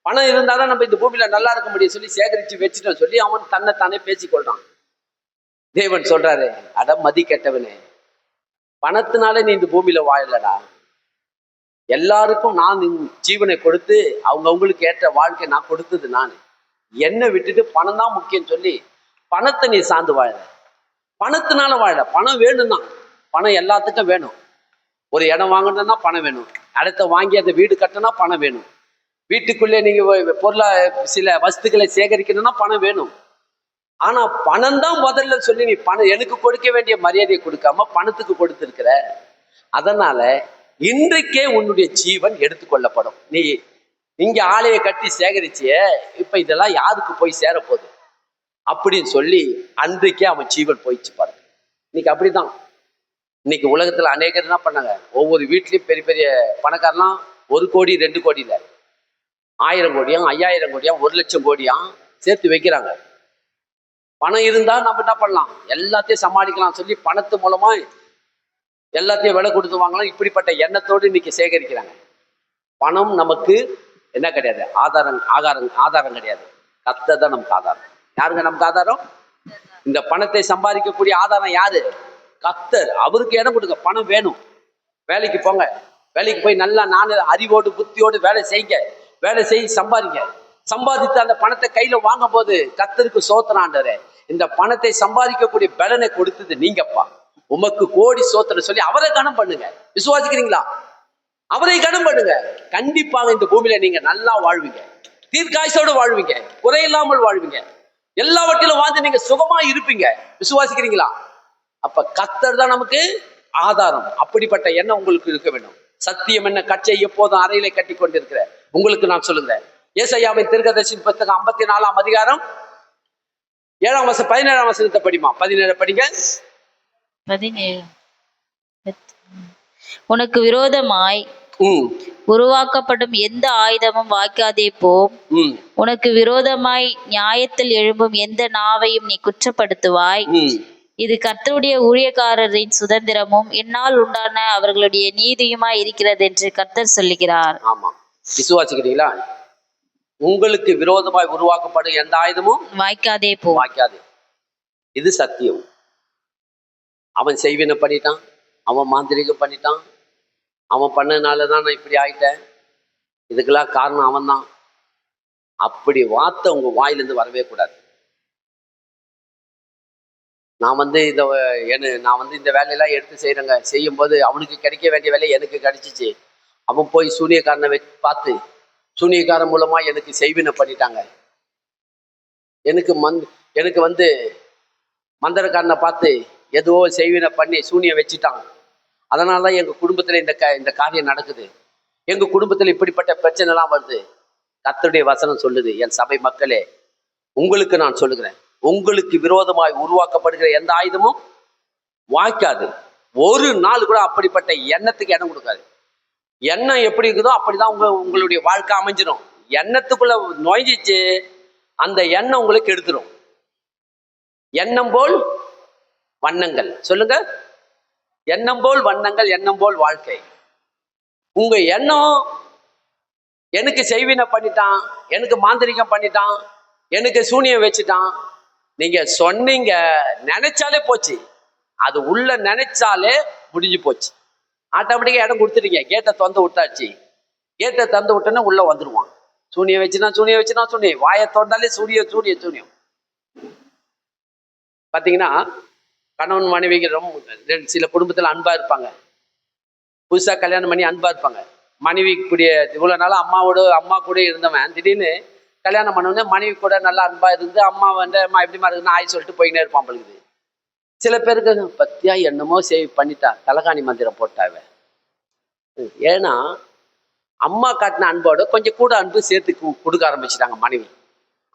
பணம் இருந்தாதான் நம்ம இந்த பூமியில நல்லா இருக்க முடியும் சொல்லி சேகரித்து வச்சுட்டேன் சொல்லி அவன் தன்னைத்தானே பேசிக்கொள்றான். தேவன் சொல்றாரு, அட மதி கெட்டவனே, பணத்தினால நீ இந்த பூமியில வாழலடா. எல்லாருக்கும் நான் ஜீவனை கொடுத்து அவங்களுக்கு ஏற்ற வாழ்க்கை நான் கொடுத்தது நான். என்னை விட்டுட்டு பணம் தான் முக்கியம் சொல்லி பணத்தை நீ சார்ந்து வாழ. பணத்தினால வாழ. பணம் வேணும் தான், பணம் எல்லாத்துக்கும் வேணும். ஒரு இடம் வாங்கணும்னா பணம் வேணும், இடத்த வாங்கி அந்த வீடு கட்டணும்னா பணம் வேணும், வீட்டுக்குள்ளே நீங்க பொருளா சில வஸ்துக்களை சேகரிக்கணும்னா பணம் வேணும். ஆனா பணம் தான் முதல்ல சொல்லி நீ பணம் எனக்கு கொடுக்க வேண்டிய மரியாதையை கொடுக்காம பணத்துக்கு கொடுத்துருக்கிற. அதனால இன்றைக்கே உன்னுடைய ஜீவன் எடுத்துக்கொள்ளப்படும். நீ இங்க ஆலையை கட்டி சேகரிச்சிய, இப்ப இதெல்லாம் யாருக்கு போய் சேரப்போகுது அப்படின்னு சொல்லி அன்றைக்கே அவன் ஜீவன் போயிடுச்சு பாரு. இன்னைக்கு அப்படிதான். இன்னைக்கு உலகத்துல அநேகர் என்ன பண்ணாங்க, ஒவ்வொரு வீட்லயும் பெரிய பெரிய பணக்காரலாம் 1 கோடி 2 கோடியில 1000 கோடியா 5000 கோடியா 1,00,000 கோடியா சேர்த்து வைக்கிறாங்க. பணம் இருந்தா நம்ம என்ன பண்ணலாம், எல்லாத்தையும் சமாளிக்கலாம் சொல்லி பணத்து மூலமா எல்லாத்தையும் விலை கொடுத்து வாங்கலாம். இப்படிப்பட்ட எண்ணத்தோடு இன்னைக்கு சேகரிக்கிறாங்க. பணம் நமக்கு என்ன கிடையாது, ஆதாரம் கிடையாது. கர்த்தர் தான் நமக்கு ஆதாரம். யாருங்க நமக்கு ஆதாரம்? இந்த பணத்தை சம்பாதிக்கக்கூடிய ஆதாரம் யாரு? கர்த்தர். அவருக்கு இடம் கொடுங்க. பணம் வேணும், வேலைக்கு போங்க, வேலைக்கு போய் நல்லா அறிவோடு புத்தியோடு வேலை செய்யுங்க, வேலை செய்து சம்பாதிங்க. சம்பாதித்து அந்த பணத்தை கையில வாங்கும் போது கர்த்தருக்கு சோத்திரம் ஆண்டவரே, இந்த பணத்தை சம்பாதிக்கக்கூடிய பலனை கொடுத்தது நீங்கப்பா, உமக்கு கோடி சோத்திரம் சொல்லி அவரை கனம் பண்ணுங்க. விசுவாசிக்கிறீங்களா? அவரை கனம் பண்ணுங்க. கண்டிப்பாக இந்த பூமியில நீங்க நல்லா வாழ்வீங்க, தீர்க்காயசோடு வாழ்வீங்க, குறையில்லாமல் வாழ்வீங்க, எல்லாவற்றிலும் வாழ்ந்து நீங்க சுகமா இருப்பீங்க. விசுவாசிக்கிறீங்களா? அப்ப கர்த்தர் தான் நமக்கு ஆதாரம். அப்படிப்பட்ட எண்ணம் உங்களுக்கு இருக்க வேண்டும். சத்தியம் என்ன கச்சை எப்போதும் அறையிலே கட்டி கொண்டிருக்கிற உங்களுக்கு நான் சொல்லுகிறேன். ஏசாயாவின் தீர்க்கதரிசியின் புத்தகம் 54ஆம் அதிகாரம் 7ஆம் வசனம் 17ஆம் வசனத்தை படிமா. 17 படிங்க. 17. உனக்கு விரோதமாய் உருவாக்கப்படும் எந்த ஆயுதமும் வாய்க்காதே போம். உனக்கு விரோதமாய் நியாயத்தில் எழும்பும் எந்த நாவையும் நீ குற்றப்படுத்துவாய். இது கர்த்தருடைய ஊழியக்காரரின் சுதந்திரமும் என்னால் உண்டான அவர்களுடைய நீதியுமாய் இருக்கிறது என்று கர்த்தர் சொல்லுகிறார். ஆமா, விசுவாசிக்கிறீங்களா? உங்களுக்கு விரோதமாய் உருவாக்கப்படும் எந்த ஆயுதமும் வாய்க்காதே போ. வாய்க்காதே. இது சத்தியம். அவன் செய்வினை பண்ணிட்டான், அவன் மாந்திரிகம் பண்ணிட்டான், அவன் பண்ணனாலதான் நான் இப்படி ஆயிட்டேன், இதுக்கெல்லாம் காரணம் அவன் தான். அப்படி வார்த்தை உங்க வாயிலிருந்து வரவே கூடாது. நான் இந்த வேலையெல்லாம் எடுத்து செய்யறேங்க, செய்யும் போது அவனுக்கு கிடைக்க வேண்டிய வேலை எனக்கு கிடைச்சிச்சு. அவன் போய் சூனியக்காரனை பார்த்து சூனியக்காரன் மூலமா எனக்கு செய்வினை பண்ணிட்டாங்க. எனக்கு மந்திரக்காரனை பார்த்து ஏதோ செய்வினை பண்ணி சூனியம் வச்சுட்டாங்க. அதனாலதான் எங்க குடும்பத்துல இந்த காரியம் நடக்குது. எங்க குடும்பத்துல இப்படிப்பட்ட பிரச்சனை எல்லாம் வருது. கர்த்தருடைய வசனம் சொல்லுது, என் சபை மக்களே, உங்களுக்கு நான் சொல்லுகிறேன், உங்களுக்கு விரோதமாய் உருவாக்கப்படுகிற எந்த ஆயுதமும் வாய்க்காது. ஒரு நாள் கூட அப்படிப்பட்ட எண்ணத்துக்கு இடம் கொடுக்காது. எண்ணம் எப்படி இருக்குதோ அப்படிதான் உங்களுடைய வாழ்க்கை அமைஞ்சிடும். எண்ணத்துக்குள்ள நுழைஞ்சிச்சு, அந்த எண்ணம் உங்களுக்கு எடுத்துரும். எண்ணம் போல் வண்ணங்கள். சொல்லுங்க, எண்ணம் போல் வண்ணங்கள், எண்ணம் போல் வாழ்க்கை. உங்க எண்ணம் எனக்கு செய்வினை பண்ணிட்டான், எனக்கு மாந்திரிகம் பண்ணிட்டான், எனக்கு சூனியம் வச்சுட்டான், நீங்க சொன்னீங்க, நினைச்சாலே போச்சு. அது உள்ள நினைச்சாலே முடிஞ்சு போச்சு. ஆட்டோமேட்டிக்கா இடம் கொடுத்துட்டீங்க. கேட்டை திறந்து விட்டாச்சு. கேட்டை திறந்து விட்டோன்னா உள்ள வந்துருவான். சூனியம் வச்சுனா சூனியம், வாயை திறந்தாலே சூனியம். பாத்தீங்கன்னா கணவன் மனைவிக்கு ரொம்ப சில குடும்பத்துல அன்பா இருப்பாங்க. புதுசா கல்யாணம் பண்ணி அன்பா இருப்பாங்க. மனைவி கூடிய இவ்வளவு நாளா அம்மா கூட இருந்தவன் திடீர்னு கல்யாணம் பண்ணோடனே மனைவி கூட நல்லா அன்பா இருந்து அம்மா அம்மா எப்படிமா இருக்குன்னு ஆய் சொல்லிட்டு போயினே இருப்பான் பழுகுது. சில பேருக்கு பத்தியா என்னமோ பண்ணிட்டா, தலகாணி மந்திரம் போட்டாவ. ஏன்னா அம்மா காட்டின அன்போட கொஞ்சம் கூட அன்பு சேர்த்து கொடுக்க ஆரம்பிச்சுட்டாங்க மனைவி.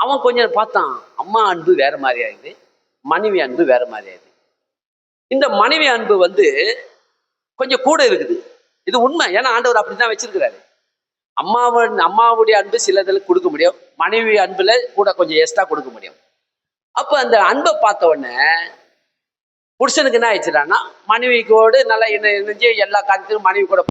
அவன் கொஞ்சம் பார்த்தான், அம்மா அன்பு வேற மாதிரி ஆகுது, மனைவி அன்பு வேற மாதிரி ஆகுது. இந்த மனைவி அன்பு கொஞ்சம் கூட இருக்குது. இது உண்மை. ஏன்னா ஆண்டவர் அப்படிதான் வச்சிருக்கிறாரு. அம்மாவுடைய அன்பு சிலதில் கொடுக்க முடியும், மனைவி அன்புல கூட கொஞ்சம் எக்ஸ்ட்ரா கொடுக்க முடியும். அப்ப அந்த அன்பை பார்த்த உடனே புருஷனுக்கு என்ன ஆயிடுச்சுடான்னா, மனைவிக்கோடு நல்லா இணைஞ்சு எல்லா காரியத்திலும் மனைவி கூட